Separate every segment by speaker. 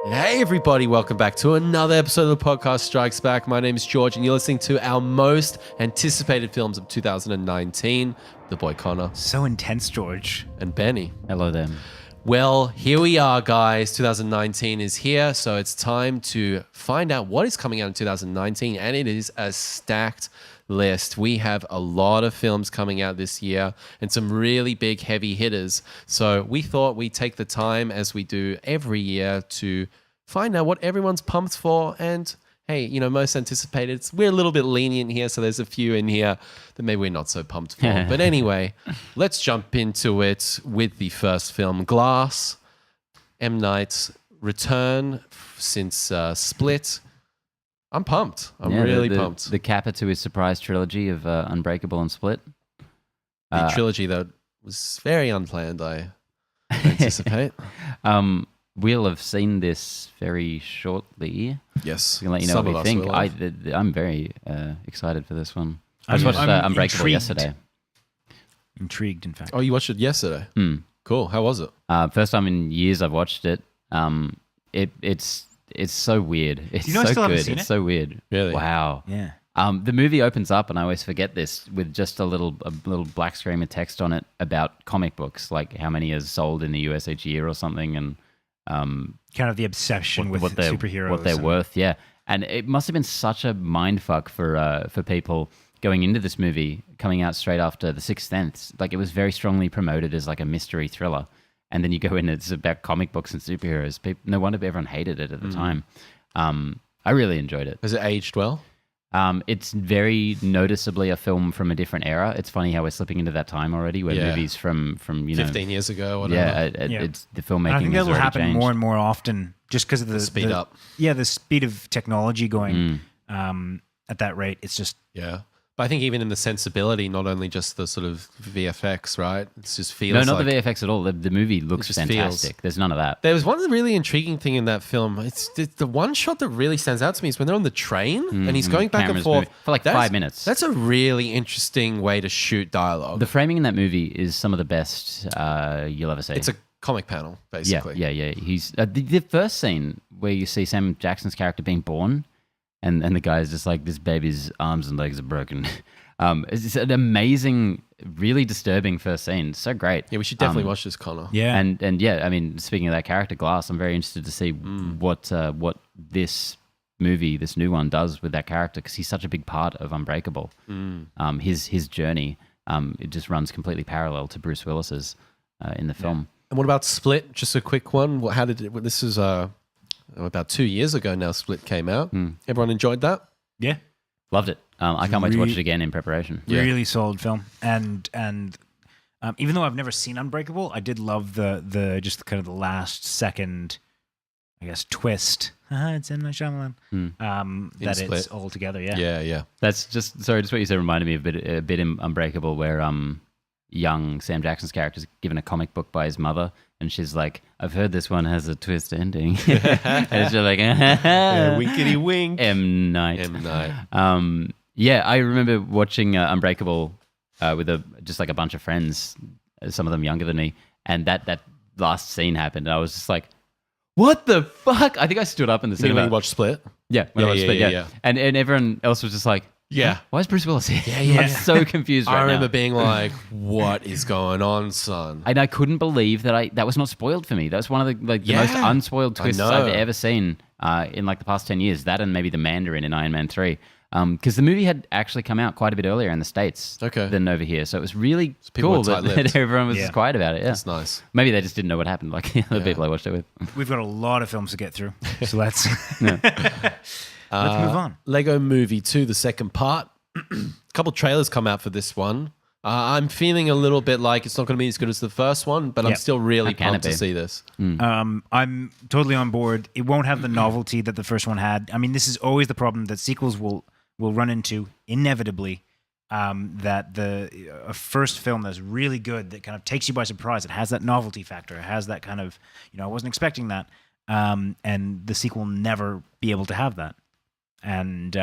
Speaker 1: Hey everybody, welcome back to another episode of the podcast Strikes Back. My name is George and you're listening to our most anticipated films of 2019. The boy Connor.
Speaker 2: So intense, George.
Speaker 1: And Benny.
Speaker 3: Hello there.
Speaker 1: Well, here we are, guys. 2019 is here, so it's time to find out what is coming out in 2019, and it is a stacked list. We have a lot of films coming out this year and some really big heavy hitters. So we thought we'd take the time, as we do every year, to find out what everyone's pumped for. And hey, you know, most anticipated. We're a little bit lenient here, so there's a few in here that maybe we're not so pumped for. But anyway, let's jump into it with the first film, Glass, M. Night's return since Split. I'm pumped. I'm really pumped.
Speaker 3: The capper to his surprise trilogy of Unbreakable and Split.
Speaker 1: The trilogy that was very unplanned, I anticipate.
Speaker 3: We'll have seen this very shortly.
Speaker 1: Yes.
Speaker 3: We can let you know
Speaker 1: Some
Speaker 3: what
Speaker 1: of
Speaker 3: we
Speaker 1: us
Speaker 3: think.
Speaker 1: will.
Speaker 3: I'm very excited for this one. I just watched Unbreakable
Speaker 2: intrigued.
Speaker 3: yesterday.
Speaker 2: Intrigued, in fact.
Speaker 1: Oh, you watched it yesterday? Cool. How was it?
Speaker 3: First time in years I've watched it. It's so weird. It's
Speaker 2: You know I
Speaker 3: so
Speaker 2: still haven't
Speaker 3: good.
Speaker 2: seen
Speaker 3: It's
Speaker 2: it?
Speaker 3: so weird.
Speaker 1: Really?
Speaker 3: Wow.
Speaker 2: Yeah.
Speaker 3: The movie opens up, and I always forget this, with just a little black screen with text on it about comic books, like how many are sold in the US each year or something, and
Speaker 2: Kind of the obsession with
Speaker 3: what they're
Speaker 2: superheroes.
Speaker 3: what they're
Speaker 2: and-
Speaker 3: worth. Yeah, and it must have been such a mindfuck for people going into this movie, coming out straight after The Sixth Sense. Like, it was very strongly promoted as like a mystery thriller, and then you go in, it's about comic books and superheroes. No wonder everyone hated it at the time. I really enjoyed it.
Speaker 1: Has it aged well?
Speaker 3: It's very noticeably a film from a different era. It's funny how we're slipping into that time already, where movies from
Speaker 1: 15 years ago, whatever.
Speaker 3: It's the
Speaker 2: And
Speaker 3: filmmaking.
Speaker 2: I think that
Speaker 3: has
Speaker 2: will
Speaker 3: already
Speaker 2: happen
Speaker 3: changed.
Speaker 2: more and more often just because of the
Speaker 1: speed up.
Speaker 2: Yeah, the speed of technology going at that rate. It's just...
Speaker 1: Yeah. But I think even in the sensibility, not only just the sort of VFX, right? It's just feels
Speaker 3: No, not
Speaker 1: like...
Speaker 3: the VFX at all. The movie looks
Speaker 1: just
Speaker 3: fantastic.
Speaker 1: feels-
Speaker 3: There's none of that.
Speaker 1: There was one really intriguing thing in that film. It's the one shot that really stands out to me is when they're on the train and he's going back and
Speaker 3: Cameron's
Speaker 1: forth.
Speaker 3: moving for like 5 minutes.
Speaker 1: That's a really interesting way to shoot dialogue.
Speaker 3: The framing in that movie is some of the best you'll ever see.
Speaker 1: It's a comic panel, basically.
Speaker 3: Yeah. He's the first scene where you see Sam Jackson's character being born, and the guy's just like, this baby's arms and legs are broken. It's an amazing, really disturbing first scene. So great.
Speaker 1: Yeah, we should definitely watch this, Connor.
Speaker 2: Yeah.
Speaker 3: And yeah, I mean, speaking of that character, Glass, I'm very interested to see what this movie, this new one, does with that character, because he's such a big part of Unbreakable. His journey, it just runs completely parallel to Bruce Willis's in the film.
Speaker 1: And what about Split? Just a quick one. How did it? This is about 2 years ago now. Split came out. Everyone enjoyed that.
Speaker 2: Yeah.
Speaker 3: Loved it. I can't wait to watch it again in preparation.
Speaker 1: Yeah.
Speaker 2: Really solid film. And even though I've never seen Unbreakable, I did love the just kind of the last second, I guess, twist. It's in my Shyamalan. That
Speaker 1: Split.
Speaker 2: it's all together. Yeah.
Speaker 1: Yeah.
Speaker 3: That's just what you said reminded me of a bit in Unbreakable, where young Sam Jackson's character is given a comic book by his mother, and she's like, "I've heard this one has a twist ending," and it's just like,
Speaker 1: Winkety wink.
Speaker 3: M. Night.
Speaker 1: M. Night.
Speaker 3: Yeah, I remember watching Unbreakable with just like a bunch of friends, some of them younger than me, and that last scene happened, and I was just like, "What the fuck?" I think I stood up in the
Speaker 1: You mean
Speaker 3: cinema.
Speaker 1: when you watched Split?
Speaker 3: Yeah, when I watched Split,
Speaker 1: yeah.
Speaker 3: yeah. And everyone else was just like,
Speaker 1: Yeah.
Speaker 3: why is Bruce Willis here?
Speaker 1: Yeah.
Speaker 3: I'm so confused right
Speaker 1: I remember
Speaker 3: now.
Speaker 1: being like, "What is going on, son?"
Speaker 3: And I couldn't believe that was not spoiled for me. That was one of the most unspoiled twists
Speaker 1: know.
Speaker 3: I've ever seen in like the past 10 years. That and maybe the Mandarin in Iron Man 3. Because the movie had actually come out quite a bit earlier in the States than over here. So it was really
Speaker 1: people
Speaker 3: cool
Speaker 1: were
Speaker 3: that
Speaker 1: tight-lipped.
Speaker 3: everyone was quiet about it. Yeah.
Speaker 1: That's nice.
Speaker 3: Maybe they just didn't know what happened, like the other people I watched it with.
Speaker 2: We've got a lot of films to get through, so let's let's move on.
Speaker 1: Lego Movie 2, the second part. A couple trailers come out for this one. I'm feeling a little bit like it's not going to be as good as the first one, but I'm
Speaker 2: Yep.
Speaker 1: still really
Speaker 3: How can
Speaker 1: pumped
Speaker 3: it
Speaker 1: to
Speaker 3: be?
Speaker 1: see this.
Speaker 2: I'm totally on board. It won't have the novelty that the first one had. I mean, this is always the problem that sequels will run into inevitably. That a first film that's really good, that kind of takes you by surprise, it has that novelty factor, it has that kind of, I wasn't expecting that, and the sequel will never be able to have that. And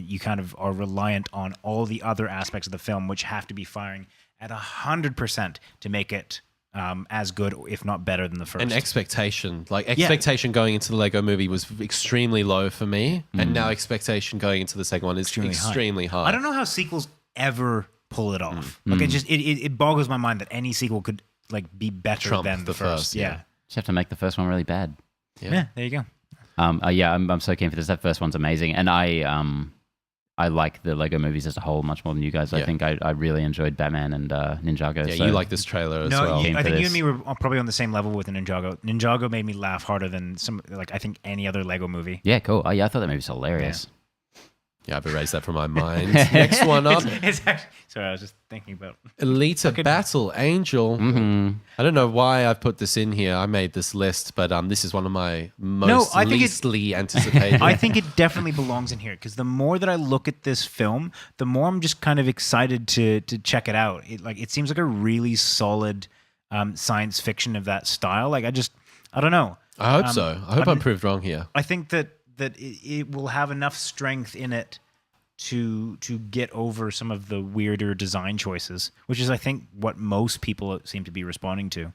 Speaker 2: you kind of are reliant on all the other aspects of the film, which have to be firing at 100% to make it as good, if not better than the first.
Speaker 1: And expectation going into the Lego movie was extremely low for me, and now expectation going into the second one is extremely high.
Speaker 2: I don't know how sequels ever pull it off. Like it boggles my mind that any sequel could like be better
Speaker 1: Trump
Speaker 2: than the first. Yeah.
Speaker 3: Just have to make the first one really bad.
Speaker 2: Yeah, there you go.
Speaker 3: I'm so keen for this. That first one's amazing, and I like the Lego movies as a whole much more than you guys. I think I really enjoyed Batman and Ninjago.
Speaker 1: Yeah,
Speaker 3: so
Speaker 1: you like this trailer as well.
Speaker 2: I think you and me were probably on the same level with Ninjago. Ninjago made me laugh harder than I think any other Lego movie.
Speaker 3: Yeah, cool. I thought that movie was hilarious.
Speaker 1: Yeah, I've erased that from my mind. Next one up.
Speaker 2: It's actually, sorry, I was just thinking about
Speaker 1: Alita Battle Angel. I don't know why I've put this in here. I made this list, but this is one of my most leastly anticipated.
Speaker 2: I think it definitely belongs in here because the more that I look at this film, the more I'm just kind of excited to check it out. It seems like a really solid science fiction of that style. I don't know.
Speaker 1: I hope so. I hope I'm proved wrong here.
Speaker 2: I think that it will have enough strength in it to get over some of the weirder design choices, which is, I think, what most people seem to be responding to.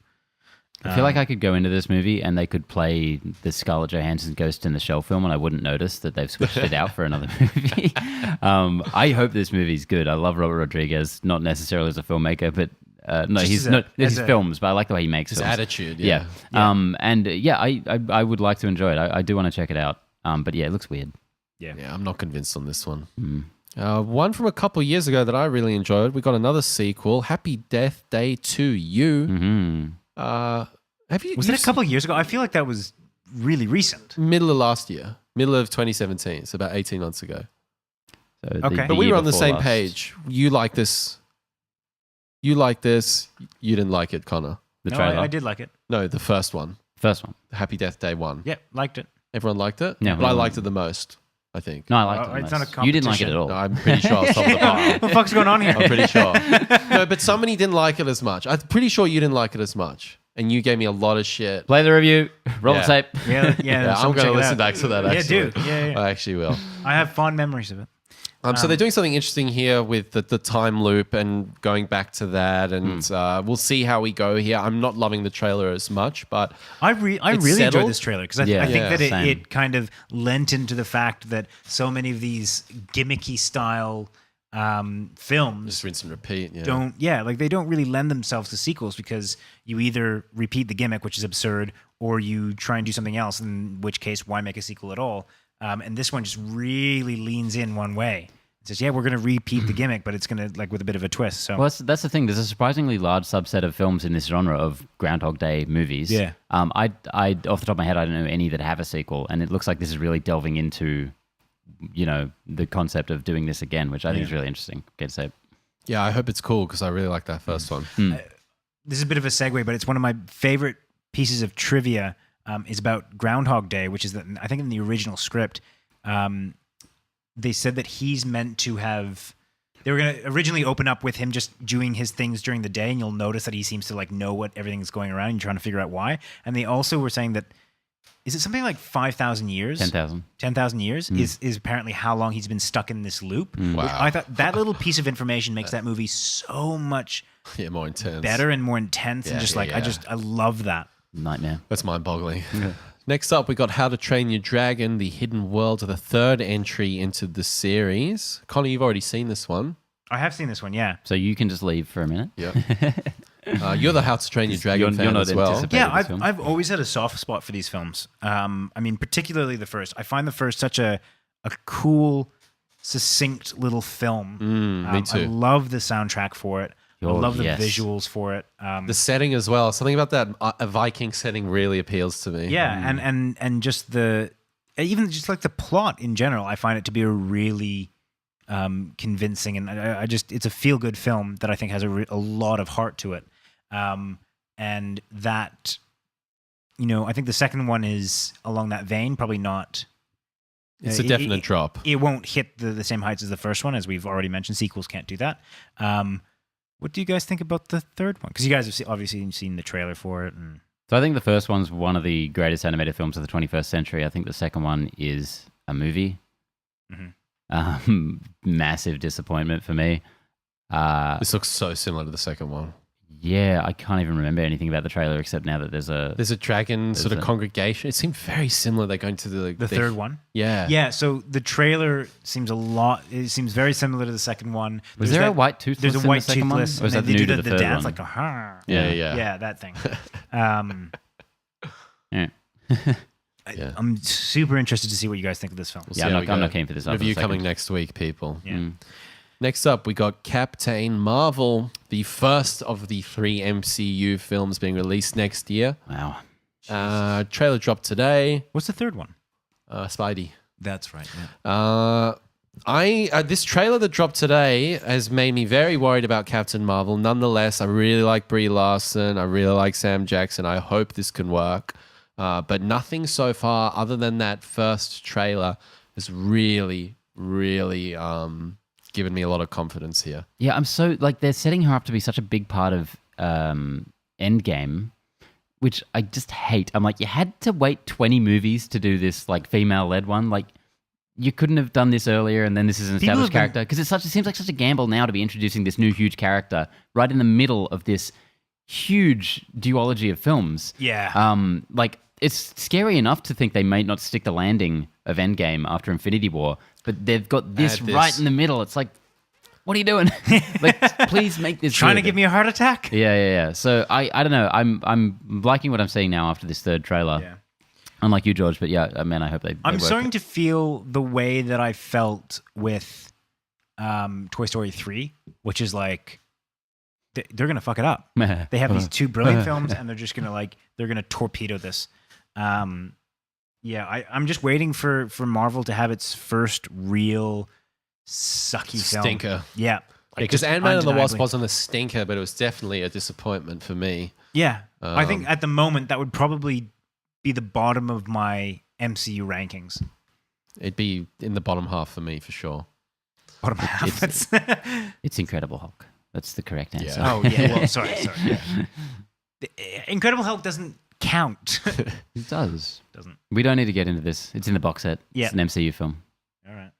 Speaker 3: I feel like I could go into this movie and they could play the Scarlett Johansson Ghost in the Shell film and I wouldn't notice that they've switched it out for another movie. I hope this movie's good. I love Robert Rodriguez, not necessarily as a filmmaker, but his films, but I like the way he makes
Speaker 1: his
Speaker 3: films.
Speaker 1: attitude.
Speaker 3: Yeah. I would like to enjoy it. I do want to check it out. But yeah, it looks weird.
Speaker 1: Yeah, I'm not convinced on this one. One from a couple years ago that I really enjoyed. We got another sequel, Happy Death Day to You.
Speaker 2: Was it a couple of years ago? I feel like that was really recent.
Speaker 1: Middle of last year, middle of 2017. It's about 18 months ago.
Speaker 3: So
Speaker 2: okay,
Speaker 1: but we were on the same page. You like this. You like this. You didn't like it, Connor.
Speaker 3: The trailer.
Speaker 2: I did like it.
Speaker 1: No, the first one.
Speaker 3: First one.
Speaker 1: Happy Death Day 1.
Speaker 2: Yeah, liked it.
Speaker 1: Everyone liked it?
Speaker 3: Yeah.
Speaker 1: But I liked it the most, I think.
Speaker 3: No, I liked it
Speaker 2: it's
Speaker 3: the
Speaker 2: not
Speaker 3: most.
Speaker 2: a
Speaker 3: You didn't like it at all.
Speaker 1: No, I'm pretty sure I was top of the pile.
Speaker 2: What the fuck's going on here?
Speaker 1: I'm pretty sure. No, but somebody didn't like it as much. I'm pretty sure you didn't like it as much. And you gave me a lot of shit.
Speaker 3: Play the review. Roll the tape.
Speaker 2: Yeah,
Speaker 1: I'm going to listen back to that, actually.
Speaker 2: Yeah, do. Yeah.
Speaker 1: I actually will.
Speaker 2: I have fond memories of it.
Speaker 1: So they're doing something interesting here with the time loop and going back to that, and we'll see how we go here. I'm not loving the trailer as much, but
Speaker 2: I really enjoyed this trailer because I think that it kind of lent into the fact that so many of these gimmicky style films
Speaker 1: just rinse and repeat.
Speaker 2: They don't really lend themselves to sequels because you either repeat the gimmick, which is absurd, or you try and do something else, in which case, why make a sequel at all? And this one just really leans in one way. It says, we're going to repeat the gimmick, but it's going to with a bit of a twist. So,
Speaker 3: well, that's the thing. There's a surprisingly large subset of films in this genre of Groundhog Day movies.
Speaker 2: Yeah.
Speaker 3: I off the top of my head, I don't know any that have a sequel, and it looks like this is really delving into, the concept of doing this again, which I think is really interesting. Get to say.
Speaker 1: Yeah, I hope it's cool because I really like that first one.
Speaker 2: This is a bit of a segue, but it's one of my favorite pieces of trivia. Is about Groundhog Day, which is that I think in the original script, they said that he's meant to have. They were going to originally open up with him just doing his things during the day, and you'll notice that he seems to know what everything's going around, and you're trying to figure out why. And they also were saying that is it something like 5,000 years?
Speaker 3: 10,000.
Speaker 2: 10,000 years is apparently how long he's been stuck in this loop.
Speaker 1: Wow.
Speaker 2: I thought that little piece of information makes that movie so much
Speaker 1: more intense,
Speaker 2: better and more intense, and I love that.
Speaker 3: Nightmare.
Speaker 1: That's mind-boggling. Next up, we got How to Train Your Dragon, The Hidden World, the third entry into the series. Connor, you've already seen this one.
Speaker 2: I have seen this one, yeah.
Speaker 3: So you can just leave for a minute.
Speaker 1: Yeah. You're the How to Train Your Dragon fan as well.
Speaker 2: Yeah, I've always had a soft spot for these films. Particularly the first. I find the first such a cool, succinct little film.
Speaker 1: Me too.
Speaker 2: I love the soundtrack for it. I love the visuals for it.
Speaker 1: The setting as well. Something about that a Viking setting really appeals to me.
Speaker 2: Yeah, and just the the plot in general, I find it to be a really convincing, and it's a feel good film that I think has a lot of heart to it. And that, I think the second one is along that vein, probably not.
Speaker 1: It's a definite drop.
Speaker 2: It won't hit the same heights as the first one, as we've already mentioned. Sequels can't do that. What do you guys think about the third one? Because you guys have obviously seen the trailer for it.
Speaker 3: So I think the first one's one of the greatest animated films of the 21st century. I think the second one is a movie. Massive disappointment for me.
Speaker 1: This looks so similar to the second one.
Speaker 3: Yeah, I can't even remember anything about the trailer except now that there's
Speaker 1: a dragon sort of congregation. It seemed very similar. They're going to the
Speaker 2: third one.
Speaker 1: Yeah.
Speaker 2: Yeah. So the trailer seems it seems very similar to the second one.
Speaker 3: Was there a white toothless?
Speaker 2: There's a white
Speaker 3: in the second one?
Speaker 2: toothless.
Speaker 3: Or was that
Speaker 2: they
Speaker 3: new
Speaker 2: do
Speaker 3: to
Speaker 2: the
Speaker 3: third
Speaker 2: dance
Speaker 3: one?
Speaker 2: like a
Speaker 1: Yeah.
Speaker 2: that thing.
Speaker 3: Yeah.
Speaker 1: Yeah.
Speaker 2: I'm super interested to see what you guys think of this film.
Speaker 3: Yeah, I'm not keen for this. after
Speaker 1: Review
Speaker 3: the second.
Speaker 1: coming next week, people.
Speaker 2: Yeah.
Speaker 1: Next up, we got Captain Marvel, the first of the 3 MCU films being released next year.
Speaker 3: Wow.
Speaker 1: Trailer dropped today.
Speaker 2: What's the third one?
Speaker 1: Spidey.
Speaker 2: That's right. Yeah.
Speaker 1: This trailer that dropped today has made me very worried about Captain Marvel. Nonetheless, I really like Brie Larson. I really like Sam Jackson. I hope this can work. But nothing so far other than that first trailer has really, really given me a lot of confidence here.
Speaker 3: Yeah, I'm so they're setting her up to be such a big part of Endgame, which I just hate. I'm like, you had to wait 20 movies to do this female-led one. Like, you couldn't have done this earlier, and then this is an established character because it seems like such a gamble now to be introducing this new huge character right in the middle of this huge duology of films.
Speaker 2: Yeah.
Speaker 3: It's scary enough to think they may not stick the landing of Endgame after Infinity War, but they've got this right in the middle. It's like, what are you doing? Please make this
Speaker 2: Trying
Speaker 3: good.
Speaker 2: to give me a heart attack?
Speaker 3: Yeah. So I don't know. I'm liking what I'm seeing now after this third trailer.
Speaker 2: Yeah.
Speaker 3: Unlike you, George, but yeah, man, I hope they
Speaker 2: I'm
Speaker 3: work
Speaker 2: starting
Speaker 3: it.
Speaker 2: to feel the way that I felt with Toy Story 3, which is like they're gonna fuck it up. They have these 2 brilliant films, and they're just gonna they're gonna torpedo this. I'm just waiting for Marvel to have its first real sucky film.
Speaker 1: Stinker.
Speaker 2: Yeah.
Speaker 1: Because Ant-Man and the Wasp
Speaker 2: undeniably.
Speaker 1: wasn't a stinker, but it was definitely a disappointment for me.
Speaker 2: Yeah. I think at the moment that would probably be the bottom of my MCU rankings.
Speaker 1: It'd be in the bottom half for me, for sure.
Speaker 2: Bottom half.
Speaker 3: It's Incredible Hulk. That's the correct answer.
Speaker 2: Oh, yeah. Well, sorry. Yeah. The Incredible Hulk doesn't count.
Speaker 3: It does.
Speaker 2: Doesn't.
Speaker 3: We don't need to get into this. It's in the box set.
Speaker 2: Yeah.
Speaker 3: It's an MCU film.
Speaker 2: All right.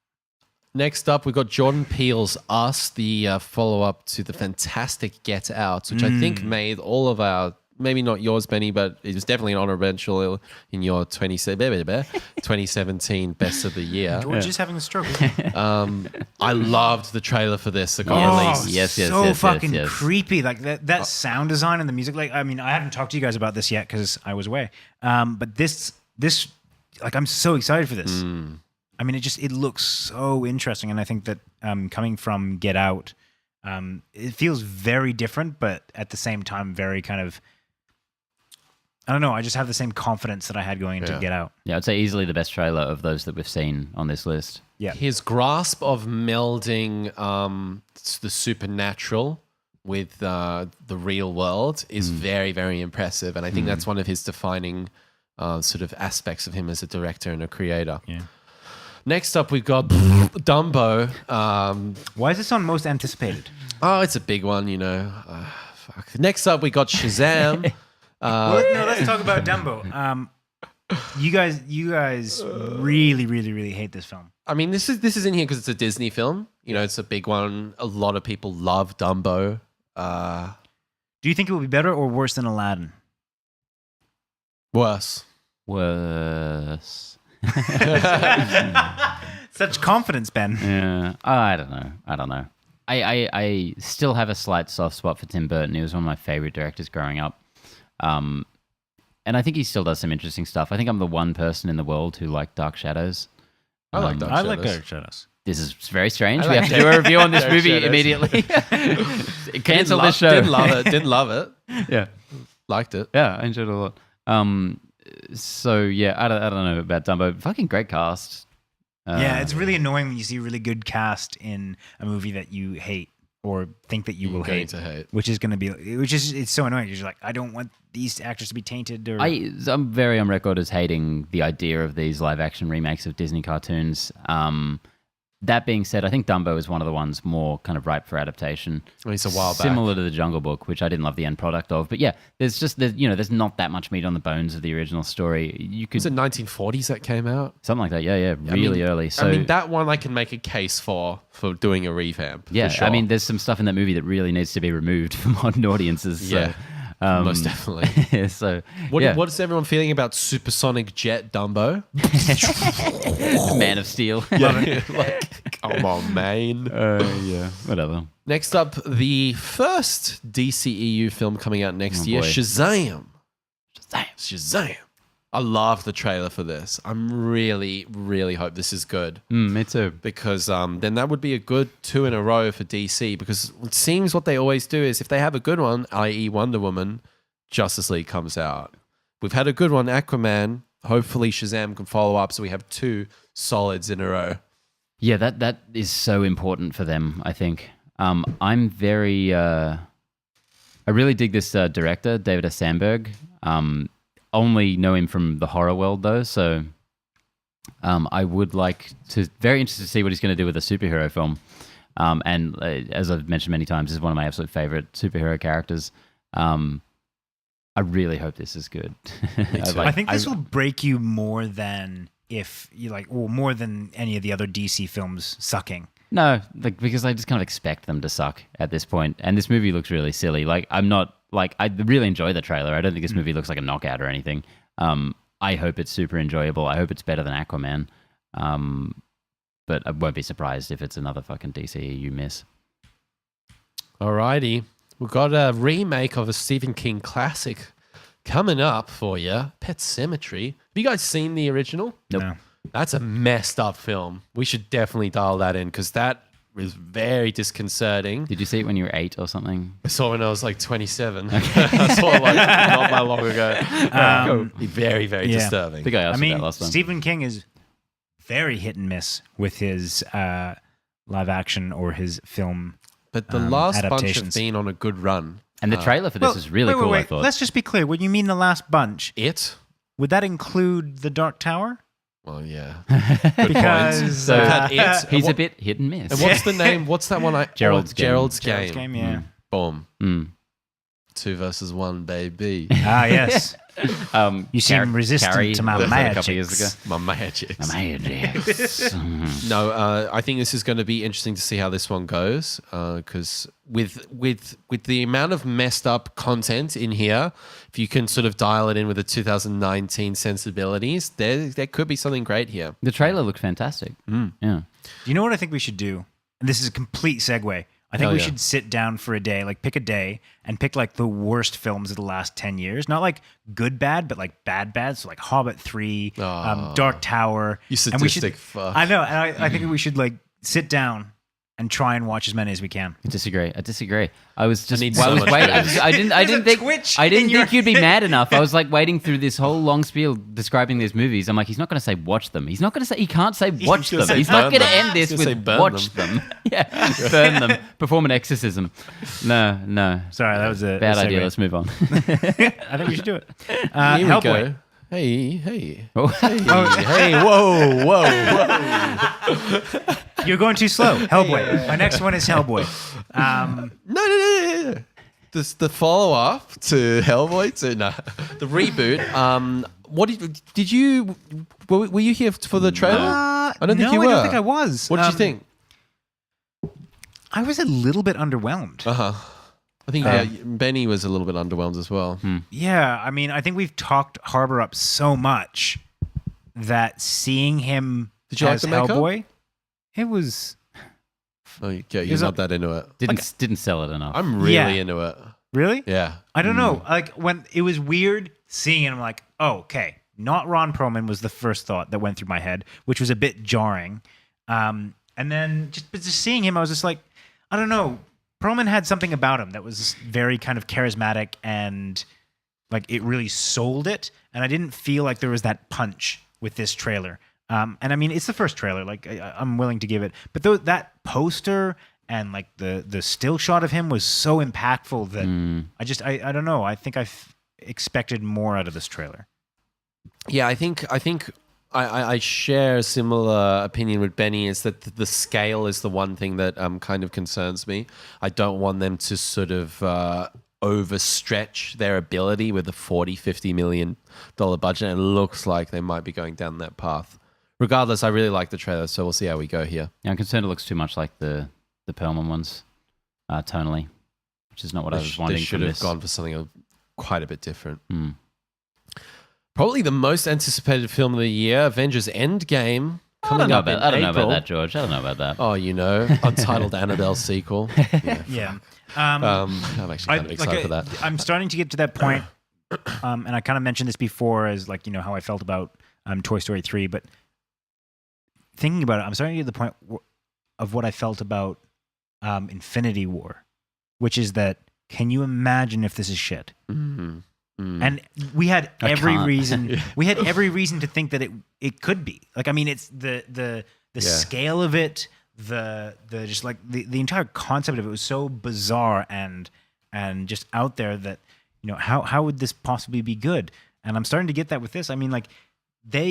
Speaker 1: Next up, we've got Jordan Peele's Us, the follow-up to the fantastic Get Out, which I think made all of our, maybe not yours, Benny, but it was definitely an honorable mention in your 2017 Best of the Year.
Speaker 2: George is having a stroke.
Speaker 1: I loved the trailer for this that got released.
Speaker 3: Yes,
Speaker 2: so fucking creepy. Like that sound design and the music. I haven't talked to you guys about this yet because I was away. But this, I'm so excited for this. I mean, it looks so interesting, and I think that coming from Get Out, it feels very different, but at the same time, very kind of. I don't know. I just have the same confidence that I had going into Get Out.
Speaker 3: Yeah, I'd say easily the best trailer of those that we've seen on this list.
Speaker 2: Yeah.
Speaker 1: His grasp of melding the supernatural with the real world is very, very impressive. And I think that's one of his defining sort of aspects of him as a director and a creator.
Speaker 2: Yeah.
Speaker 1: Next up, we've got Dumbo.
Speaker 2: Why is this on most anticipated?
Speaker 1: Oh, it's a big one, fuck. Next up, we got Shazam.
Speaker 2: No, let's talk about Dumbo. You guys really, really, really hate this film.
Speaker 1: I mean, this is in here because it's a Disney film. It's a big one. A lot of people love Dumbo.
Speaker 2: Do you think it will be better or worse than Aladdin?
Speaker 1: Worse.
Speaker 2: Such confidence, Ben.
Speaker 3: Yeah, I don't know. I still have a slight soft spot for Tim Burton. He was one of my favorite directors growing up. And I think he still does some interesting stuff. I think I'm the one person in the world who liked Dark Shadows.
Speaker 1: I like Dark
Speaker 2: I
Speaker 1: Shadows.
Speaker 2: like Dark Shadows.
Speaker 3: This is very strange.
Speaker 1: I
Speaker 3: We
Speaker 1: like
Speaker 3: have to do a review on this
Speaker 1: Dark
Speaker 3: movie
Speaker 1: Shadows.
Speaker 3: immediately. Cancel this show.
Speaker 1: Didn't love it. Didn't love it.
Speaker 3: Yeah.
Speaker 1: Liked it.
Speaker 3: Yeah, I enjoyed it a lot. So yeah, I don't know about Dumbo. Fucking great cast.
Speaker 2: Yeah, it's really annoying when you see a really good cast in a movie that you hate or think that you will
Speaker 1: going
Speaker 2: hate.
Speaker 1: to hate.
Speaker 2: It's so annoying. You're just like, I don't want these actors to be tainted. Or
Speaker 3: I'm very on record as hating the idea of these live action remakes of Disney cartoons. That being said, I think Dumbo is one of the ones more kind of ripe for adaptation.
Speaker 1: Well, it's a while back.
Speaker 3: Similar to the Jungle Book, which I didn't love the end product of. But yeah, there's not that much meat on the bones of the original story. You could
Speaker 1: Was it 1940s that came out?
Speaker 3: something like that. Yeah, really early. So
Speaker 1: I mean, that one I can make a case for doing a revamp.
Speaker 3: yeah,
Speaker 1: for sure.
Speaker 3: I mean, there's some stuff in that movie that really needs to be removed for modern audiences. So,
Speaker 1: Yeah. Most definitely.
Speaker 3: so
Speaker 1: What is everyone feeling about supersonic jet Dumbo?
Speaker 3: Man of Steel.
Speaker 1: Yeah, like, come on, man.
Speaker 3: Yeah, whatever.
Speaker 1: Next up, the first DCEU film coming out next year,
Speaker 3: boy.
Speaker 1: Shazam. Shazam. I love the trailer for this. I'm really, really hope this is good.
Speaker 3: Me too.
Speaker 1: Because then that would be a good 2 in a row for DC. Because it seems what they always do is if they have a good one, i.e. Wonder Woman, Justice League comes out. We've had a good one, Aquaman. Hopefully Shazam can follow up so we have 2 solids in a row.
Speaker 3: Yeah, that is so important for them, I think. I'm very... I really dig this director, David S. Sandberg. Only know him from the horror world, though, so I would like to... Very interested to see what he's going to do with a superhero film. And as I've mentioned many times, this is one of my absolute favorite superhero characters. I really hope this is good.
Speaker 2: I think this will break you more than if you more than any of the other DC films sucking.
Speaker 3: No, because I just kind of expect them to suck at this point. And this movie looks really silly. I really enjoy the trailer. I don't think this movie looks like a knockout or anything. I hope it's super enjoyable. I hope it's better than Aquaman. But I won't be surprised if it's another fucking DCEU miss.
Speaker 1: Alrighty. We've got a remake of a Stephen King classic coming up for you, Pet Sematary. Have you guys seen the original?
Speaker 3: Nope.
Speaker 2: No.
Speaker 1: That's a messed up film. We should definitely dial that in because that is very disconcerting.
Speaker 3: Did you see it when you were 8 or something?
Speaker 1: I saw it when I was like 27. I saw it like not that long ago. Very, very disturbing.
Speaker 3: I think I asked you that last time.
Speaker 2: Stephen King is very hit and miss with his live action or his film.
Speaker 1: But the last bunch have
Speaker 2: adaptations.
Speaker 1: been on a good run.
Speaker 3: And the trailer for this is really cool, I thought.
Speaker 2: Let's just be clear. When you mean the last bunch,
Speaker 1: It?
Speaker 2: would that include The Dark Tower?
Speaker 1: Well, yeah.
Speaker 2: Because
Speaker 3: So
Speaker 1: Had It.
Speaker 3: he's a bit hit and miss.
Speaker 1: And what's the name? What's that one?
Speaker 3: Gerald's Game.
Speaker 1: Gerald's
Speaker 2: Gerald's
Speaker 1: Game.
Speaker 2: Game, yeah.
Speaker 1: Boom.
Speaker 3: Mm.
Speaker 1: 2 versus 1, baby.
Speaker 2: Ah, yes. You seem resistant
Speaker 3: Carrie,
Speaker 2: to my
Speaker 3: a couple
Speaker 2: magic.
Speaker 3: of years ago.
Speaker 1: My magic.
Speaker 3: Magics.
Speaker 1: No, I think this is going to be interesting to see how this one goes. Because with the amount of messed up content in here, if you can sort of dial it in with the 2019 sensibilities, there could be something great here.
Speaker 3: The trailer looked fantastic. Yeah.
Speaker 2: Do you know what I think we should do? And this is a complete segue. I think
Speaker 1: Hell
Speaker 2: we
Speaker 1: yeah.
Speaker 2: should sit down for a day, pick a day and pick the worst films of the last 10 years. Not good bad, but bad. So Hobbit 3, Dark Tower.
Speaker 1: You
Speaker 2: And we should-
Speaker 1: sadistic fuck.
Speaker 2: I know. And I think we should sit down and try and watch as many as we can.
Speaker 3: I disagree. I was just.
Speaker 1: need
Speaker 3: I
Speaker 1: so
Speaker 3: was
Speaker 1: much
Speaker 3: waiting.
Speaker 1: space.
Speaker 3: I didn't think.
Speaker 2: twitch
Speaker 3: I didn't
Speaker 2: in your
Speaker 3: think you'd be mad enough. I was waiting through this whole long spiel describing these movies. I'm like, he's not going to say watch them. He's not going to say. He can't say watch
Speaker 1: gonna
Speaker 3: them.
Speaker 1: say
Speaker 3: He's not
Speaker 1: burn
Speaker 3: going to
Speaker 1: them.
Speaker 3: end this
Speaker 1: He's gonna
Speaker 3: with
Speaker 1: say burn
Speaker 3: watch them. Yeah, burn them. Perform an exorcism. No.
Speaker 2: Sorry, that was a
Speaker 3: Bad
Speaker 2: segue.
Speaker 3: idea. Let's move on.
Speaker 2: I think we should do it.
Speaker 1: Here we
Speaker 2: Hellboy.
Speaker 1: go. Hey.
Speaker 3: Oh.
Speaker 1: Hey, whoa.
Speaker 2: You're going too slow. Hellboy. My next one is Hellboy.
Speaker 1: No. The follow-up to Hellboy, the reboot. What did you? Were you here for the trailer? I don't think you were.
Speaker 2: I don't think I was.
Speaker 1: What did you think?
Speaker 2: I was a little bit underwhelmed.
Speaker 1: I think Benny was a little bit underwhelmed as well.
Speaker 2: Yeah, I mean, I think we've talked Harbour up so much that seeing him
Speaker 1: Did you like
Speaker 2: as
Speaker 1: the makeup?
Speaker 2: Hellboy, it was
Speaker 1: Oh, yeah, you're not that into it.
Speaker 3: Didn't sell it enough.
Speaker 1: I'm really
Speaker 2: Yeah.
Speaker 1: into it.
Speaker 2: really.
Speaker 1: Yeah.
Speaker 2: I don't know. When it was weird seeing it, I'm like, oh, okay. Not Ron Perlman was the first thought that went through my head, which was a bit jarring. And then just seeing him, I was just like, I don't know. Perlman had something about him that was very kind of charismatic and it really sold it. And I didn't feel like there was that punch with this trailer. And I mean, it's the first trailer. I'm willing to give it. But that poster and the still shot of him was so impactful that I don't know. I think I expected more out of this trailer.
Speaker 1: Yeah, I think I share a similar opinion with Benny, is that the scale is the one thing that kind of concerns me. I don't want them to sort of overstretch their ability with a $40-50 million budget. And it looks like they might be going down that path. Regardless, I really like the trailer, so we'll see how we go here.
Speaker 3: Yeah, I'm concerned it looks too much like the Perlman ones, tonally, which is not what I was wanting.
Speaker 1: They should
Speaker 3: from
Speaker 1: have
Speaker 3: this.
Speaker 1: gone for something quite a bit different.
Speaker 3: Mm.
Speaker 1: Probably the most anticipated film of the year, Avengers Endgame, coming up in April.
Speaker 3: I don't know about that, George. I don't know about that.
Speaker 1: Oh, Untitled Annabelle sequel.
Speaker 2: Yeah.
Speaker 1: I'm actually kind of excited for that.
Speaker 2: I'm starting to get to that point, and I kind of mentioned this before as like, how I felt about Toy Story 3, but thinking about it, I'm starting to get to the point of what I felt about Infinity War, which is that, can you imagine if this is shit?
Speaker 1: Mm-hmm.
Speaker 2: And we had every
Speaker 3: can't.
Speaker 2: reason. We had every reason to think that it could be. Like, I mean, it's the scale of it, the just like the entire concept of it was so bizarre and just out there that how would this possibly be good? And I'm starting to get that with this. I mean, like there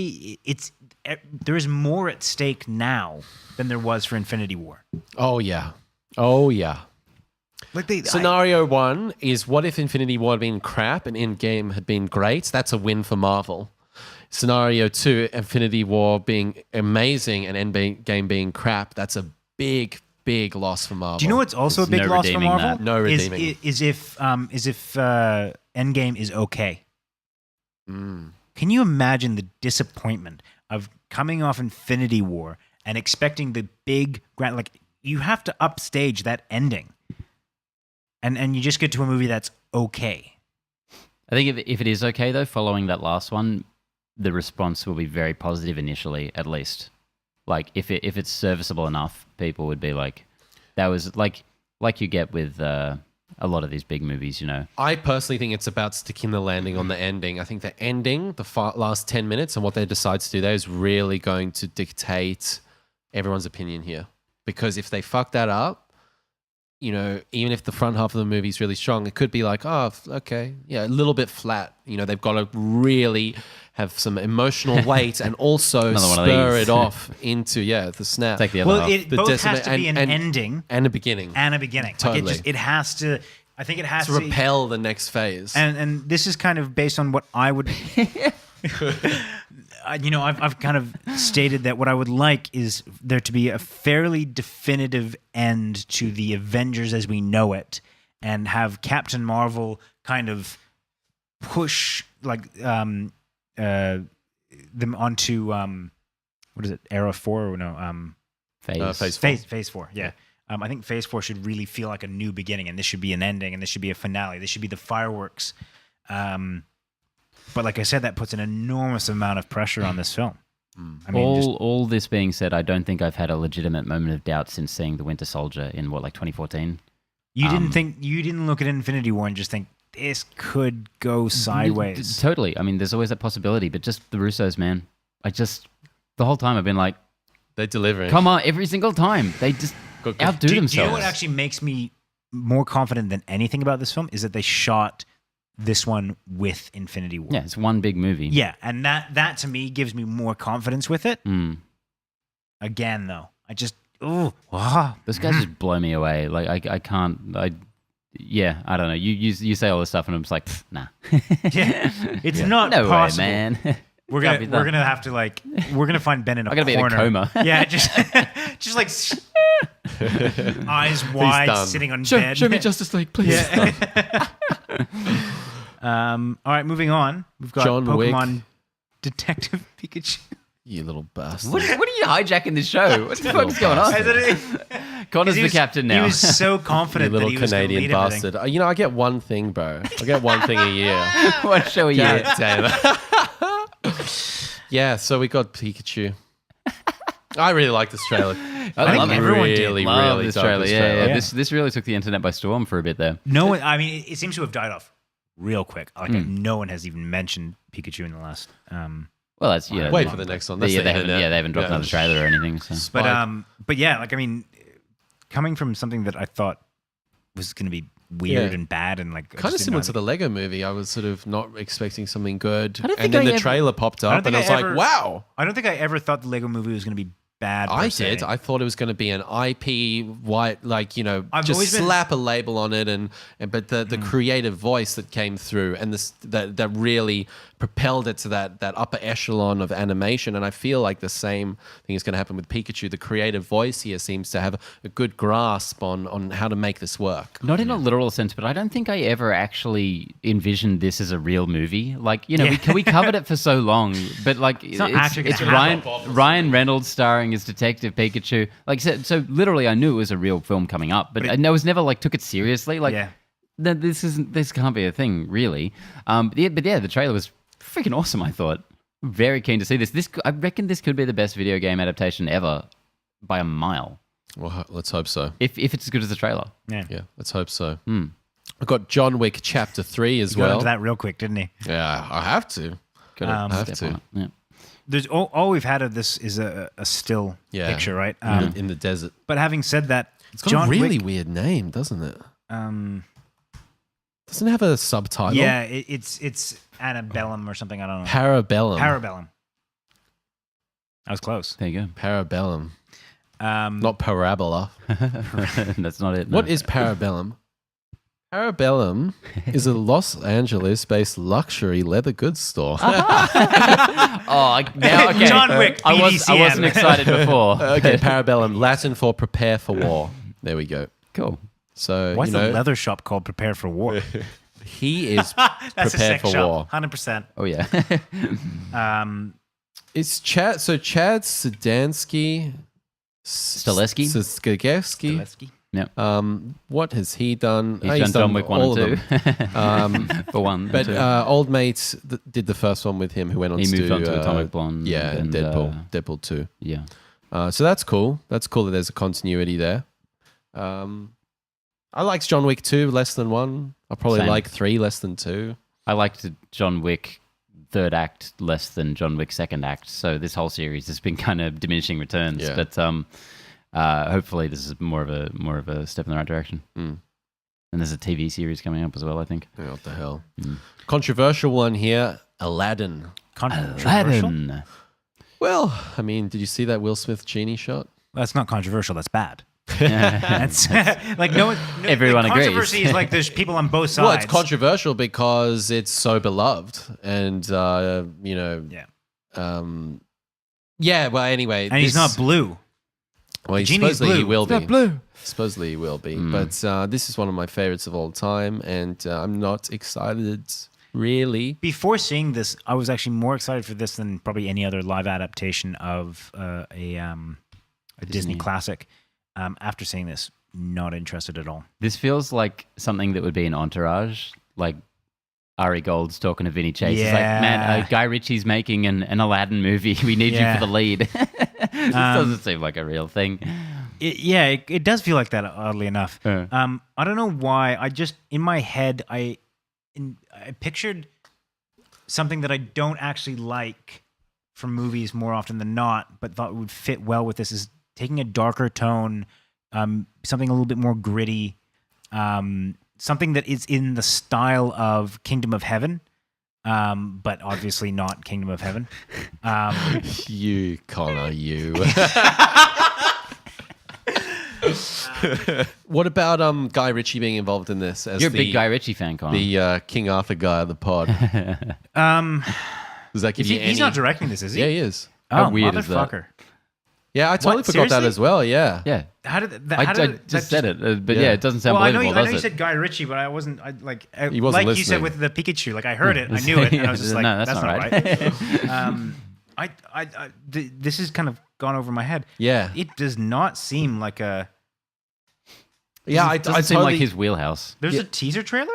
Speaker 2: is more at stake now than there was for Infinity War.
Speaker 1: Oh yeah.
Speaker 2: Like
Speaker 1: Scenario one is, what if Infinity War had been crap and Endgame had been great? That's a win for Marvel. Scenario two, Infinity War being amazing and Endgame being crap. That's a big loss for Marvel.
Speaker 2: Do you know what's also
Speaker 3: There's
Speaker 2: a big
Speaker 3: no
Speaker 2: loss for
Speaker 3: redeeming
Speaker 2: Marvel?
Speaker 3: that.
Speaker 1: No redeeming.
Speaker 2: Is if Endgame is okay.
Speaker 1: Mm.
Speaker 2: Can you imagine the disappointment of coming off Infinity War and expecting the big grand, like, you have to upstage that ending, and you just get to a movie that's okay.
Speaker 3: I think if it is okay, though, following that last one, the response will be very positive initially, at least. Like, if it's serviceable enough, people would be like, that was like you get with a lot of these big movies,
Speaker 1: I personally think it's about sticking the landing on the ending. I think the ending, the last 10 minutes and what they decide to do there is really going to dictate everyone's opinion here. Because if they fuck that up, even if the front half of the movie is really strong, it could be like, oh, okay, yeah, a little bit flat. They've got to really have some emotional weight and also spur it off into, the snap.
Speaker 3: Take the other half.
Speaker 2: It both has to be an ending
Speaker 1: and a beginning.
Speaker 2: Totally. Like it has to. I think it has
Speaker 1: to repel the next phase.
Speaker 2: And this is kind of based on what I would. I've kind of stated that what I would like is there to be a fairly definitive end to the Avengers as we know it, and have Captain Marvel kind of push them onto what is it, Era 4 or no Phase 4. Yeah. I think Phase 4 should really feel like a new beginning, and this should be an ending, and this should be a finale. This should be the fireworks. But like I said, that puts an enormous amount of pressure on this film. I mean,
Speaker 3: all this being said, I don't think I've had a legitimate moment of doubt since seeing The Winter Soldier in 2014.
Speaker 2: You didn't look at Infinity War and just think this could go sideways.
Speaker 3: Totally. I mean, there's always that possibility, but just the Russos, man. The whole time I've been like,
Speaker 1: they're delivering.
Speaker 3: Come on, every single time. They just outdo themselves.
Speaker 2: Do you know what actually makes me more confident than anything about this film is that they shot this one with Infinity War.
Speaker 3: Yeah, it's one big movie.
Speaker 2: Yeah, and that to me gives me more confidence with it.
Speaker 3: Mm.
Speaker 2: Again, though, I just
Speaker 3: those guys just blow me away. Like I can't. I don't know. You say all this stuff, and I'm just like, nah.
Speaker 2: Yeah, it's not
Speaker 3: no
Speaker 2: possible,
Speaker 3: way, man.
Speaker 2: We're gonna have to we're gonna find Ben in a corner.
Speaker 3: I'm gonna be in a coma.
Speaker 2: Yeah, just eyes wide, sitting on bed.
Speaker 1: Show me Justice League, please.
Speaker 2: Yeah. All right, moving on. We've got
Speaker 1: John
Speaker 2: Pokemon
Speaker 1: Wick.
Speaker 2: Detective Pikachu.
Speaker 1: You little bastard.
Speaker 3: What are you hijacking this show? What the fuck is going on? Connor's the captain now.
Speaker 2: He was so confident
Speaker 1: You little
Speaker 2: that he was
Speaker 1: Canadian
Speaker 2: lead
Speaker 1: bastard.
Speaker 2: everything.
Speaker 1: I get one thing, bro. I get one thing a year.
Speaker 3: One show a year.
Speaker 1: God damn it. Yeah, so we got Pikachu. I really like this trailer.
Speaker 3: I love it.
Speaker 2: Everyone did.
Speaker 1: Really
Speaker 3: Love this
Speaker 1: dug
Speaker 3: trailer.
Speaker 1: this
Speaker 3: Yeah. This really took the internet by storm for a bit there.
Speaker 2: No one. I mean, it seems to have died off real quick. No one has even mentioned Pikachu in the last.
Speaker 3: Well, that's
Speaker 1: Wait for the next one. That's
Speaker 3: they
Speaker 1: the
Speaker 3: haven't,
Speaker 1: internet.
Speaker 3: they haven't dropped another trailer or anything. So.
Speaker 2: But yeah, I mean, coming from something that I thought was going to be weird
Speaker 1: Yeah.
Speaker 2: and bad and like
Speaker 1: Kind of similar to the Lego movie. I was sort of not expecting something good.
Speaker 3: I don't
Speaker 1: And
Speaker 3: think
Speaker 1: then
Speaker 3: I
Speaker 1: the
Speaker 3: ever-
Speaker 1: trailer popped
Speaker 2: I don't
Speaker 1: up and
Speaker 2: think
Speaker 1: I was
Speaker 2: I ever-
Speaker 1: like, wow.
Speaker 2: I don't think I ever thought the Lego movie was going to be bad.
Speaker 1: I
Speaker 2: per se.
Speaker 1: did. I thought it was going to be an IP white, like,
Speaker 2: I've
Speaker 1: just
Speaker 2: always been-
Speaker 1: slap a label on it, but the creative voice that came through and that really propelled it to that upper echelon of animation. And I feel like the same thing is going to happen with Pikachu. The creative voice here seems to have a good grasp on how to make this work.
Speaker 3: Not in a literal sense, but I don't think I ever actually envisioned this as a real movie. Like, we covered it for so long, but like it's
Speaker 2: not actually gonna happen.
Speaker 3: Ryan Reynolds starring as Detective Pikachu. Like, so literally, I knew it was a real film coming up, but I was never like took it seriously. Like,
Speaker 2: Yeah.
Speaker 3: this can't be a thing, really. The trailer was freaking awesome. I thought very keen to see this. I reckon this could be the best video game adaptation ever by a mile.
Speaker 1: Well, let's hope so.
Speaker 3: If it's as good as the trailer.
Speaker 1: Yeah, let's hope so. I've got John Wick Chapter 3 as
Speaker 2: Got
Speaker 1: well.
Speaker 2: into that real quick, didn't he?
Speaker 1: Yeah, I have to.
Speaker 3: Gotta
Speaker 1: have
Speaker 3: step
Speaker 1: to.
Speaker 3: on it. Yeah.
Speaker 2: There's all we've had of this is a still
Speaker 1: Yeah.
Speaker 2: picture, right?
Speaker 1: In the desert.
Speaker 2: But having said that,
Speaker 1: It's got
Speaker 2: John
Speaker 1: a really
Speaker 2: Wick,
Speaker 1: weird name, doesn't it?
Speaker 2: um,
Speaker 1: Doesn't it have a subtitle?
Speaker 2: yeah, it's Annabellum or something. I don't know.
Speaker 1: Parabellum.
Speaker 2: Parabellum. I was close.
Speaker 3: There you
Speaker 1: Parabellum.
Speaker 2: Um,
Speaker 1: Not parabola.
Speaker 3: go. That's not it. No.
Speaker 1: What is Parabellum? Parabellum is a Los Angeles-based luxury leather goods store.
Speaker 3: Now, okay.
Speaker 2: John Wick,
Speaker 3: I
Speaker 2: BDCM.
Speaker 3: wasn't excited before.
Speaker 1: Okay, Parabellum, Latin for prepare for war. There we go.
Speaker 3: Cool.
Speaker 1: So,
Speaker 2: why's the leather shop called Prepare for War?
Speaker 1: he is
Speaker 2: That's a
Speaker 1: prepared
Speaker 2: sex
Speaker 1: for
Speaker 2: shop,
Speaker 1: war.
Speaker 2: 100%.
Speaker 3: Oh yeah.
Speaker 1: It's Chad. So Chad Sedansky,
Speaker 3: Stileski?
Speaker 1: Skagevsky.
Speaker 2: Zelensky.
Speaker 1: What has he done?
Speaker 3: He's done John Wick 1
Speaker 1: all
Speaker 3: and
Speaker 1: of
Speaker 3: 2.
Speaker 1: them.
Speaker 3: For one.
Speaker 1: But
Speaker 3: two.
Speaker 1: old mate did the first one with him, who went on
Speaker 3: He
Speaker 1: to
Speaker 3: moved on to Atomic Blonde
Speaker 1: Yeah,
Speaker 3: and,
Speaker 1: Deadpool 2.
Speaker 3: yeah.
Speaker 1: So that's cool. That's cool that there's a continuity there. I liked John Wick 2 less than 1. I probably
Speaker 3: Same.
Speaker 1: like 3 less than 2.
Speaker 3: I liked John Wick third act less than John Wick second act. So this whole series has been kind of diminishing returns.
Speaker 1: Yeah.
Speaker 3: But hopefully this is more of a step in the right direction.
Speaker 1: Mm.
Speaker 3: And there's a TV series coming up as well, I think.
Speaker 1: Yeah, what the hell? Controversial one here, Aladdin.
Speaker 2: Controversial?
Speaker 3: Aladdin.
Speaker 1: Well, I mean, did you see that Will Smith genie shot?
Speaker 2: That's not controversial. That's bad. That's like
Speaker 3: Everyone agrees.
Speaker 2: Controversy is like there's people on both sides.
Speaker 1: Well, it's controversial because it's so beloved, and
Speaker 2: Yeah.
Speaker 1: yeah. Well, anyway,
Speaker 2: And he's not blue.
Speaker 1: Well,
Speaker 2: Genie's
Speaker 1: supposedly he
Speaker 2: blue.
Speaker 1: will
Speaker 2: It's
Speaker 1: be.
Speaker 2: not blue.
Speaker 1: Supposedly he will be, but this is one of my favorites of all time, and I'm not excited really.
Speaker 2: Before seeing this, I was actually more excited for this than probably any other live adaptation of a Disney classic. After seeing this, not interested at all.
Speaker 3: This feels like something that would be an Entourage, like Ari Gold's talking to Vinny Chase. He's like,
Speaker 2: Yeah.
Speaker 3: man, Guy Ritchie's making an Aladdin movie. We need you for the lead. This doesn't seem like a real thing.
Speaker 2: It does feel like that, oddly enough.
Speaker 3: Yeah.
Speaker 2: I don't know why. I just, in my head, I pictured something that I don't actually like from movies more often than not, but thought would fit well with this is taking a darker tone, something a little bit more gritty, something that is in the style of Kingdom of Heaven, but obviously not Kingdom of Heaven.
Speaker 1: You, Connor, you. What about Guy Ritchie being involved in this? As
Speaker 3: You're a big Guy Ritchie fan, Connor.
Speaker 1: the King Arthur guy of the pod. Does that give you any?
Speaker 2: He's not directing this, is he?
Speaker 1: Yeah, he is.
Speaker 3: How weird is that?
Speaker 2: motherfucker.
Speaker 1: Yeah, I totally forgot that
Speaker 2: seriously?
Speaker 1: as well. Yeah.
Speaker 3: Yeah.
Speaker 2: How did that?
Speaker 3: I
Speaker 2: How did that
Speaker 3: just said it, but
Speaker 1: Yeah.
Speaker 3: yeah, it doesn't sound
Speaker 2: Well, I know
Speaker 3: believable,
Speaker 2: you
Speaker 3: does it?
Speaker 2: said Guy Ritchie, but I wasn't.
Speaker 1: He wasn't
Speaker 2: like you said
Speaker 1: listening.
Speaker 2: with the Pikachu. Like I heard it, I knew it, and I was just like,
Speaker 3: No,
Speaker 2: "That's,
Speaker 3: that's
Speaker 2: not
Speaker 3: not
Speaker 2: right." This has kind of gone over my head.
Speaker 1: Yeah.
Speaker 2: It does not seem like a.
Speaker 1: Yeah,
Speaker 3: It doesn't seem like his wheelhouse.
Speaker 2: There's
Speaker 1: Yeah.
Speaker 2: a teaser trailer.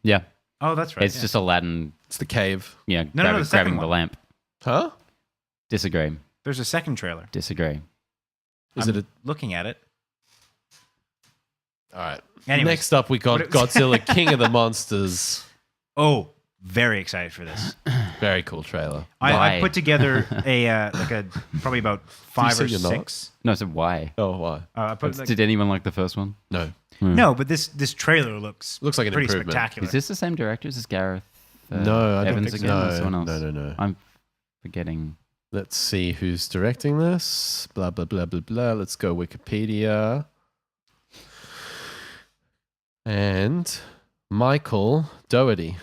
Speaker 3: Yeah.
Speaker 2: Oh, that's right.
Speaker 3: It's
Speaker 2: yeah.
Speaker 3: just Aladdin,
Speaker 1: It's the cave.
Speaker 3: yeah,
Speaker 2: No, the second
Speaker 3: grabbing the
Speaker 2: one.
Speaker 3: lamp.
Speaker 1: Huh?
Speaker 3: Disagree.
Speaker 2: There's a second trailer.
Speaker 3: Disagree.
Speaker 1: Is
Speaker 2: I'm
Speaker 1: it
Speaker 2: looking at it?
Speaker 1: All right.
Speaker 2: Anyways.
Speaker 1: Next up, we got
Speaker 2: What-
Speaker 1: Godzilla, King of the Monsters.
Speaker 2: Oh, very excited for this.
Speaker 1: Very cool trailer.
Speaker 2: I
Speaker 3: Why?
Speaker 2: put together a probably about 5
Speaker 1: say
Speaker 2: or
Speaker 1: you're not?
Speaker 2: 6.
Speaker 3: No, so why?
Speaker 1: Oh, why?
Speaker 2: I put like,
Speaker 3: Did anyone like the first one?
Speaker 1: No.
Speaker 2: No, but this trailer looks
Speaker 1: Looks like an
Speaker 2: pretty
Speaker 1: improvement.
Speaker 2: spectacular.
Speaker 3: Is this the same director as Gareth
Speaker 1: No, I don't
Speaker 3: Evans
Speaker 1: think
Speaker 3: again
Speaker 1: so.
Speaker 3: or someone else?
Speaker 1: No.
Speaker 3: I'm forgetting.
Speaker 1: Let's see who's directing this. Blah, blah, blah, blah, blah. Let's go Wikipedia. And Michael Doherty.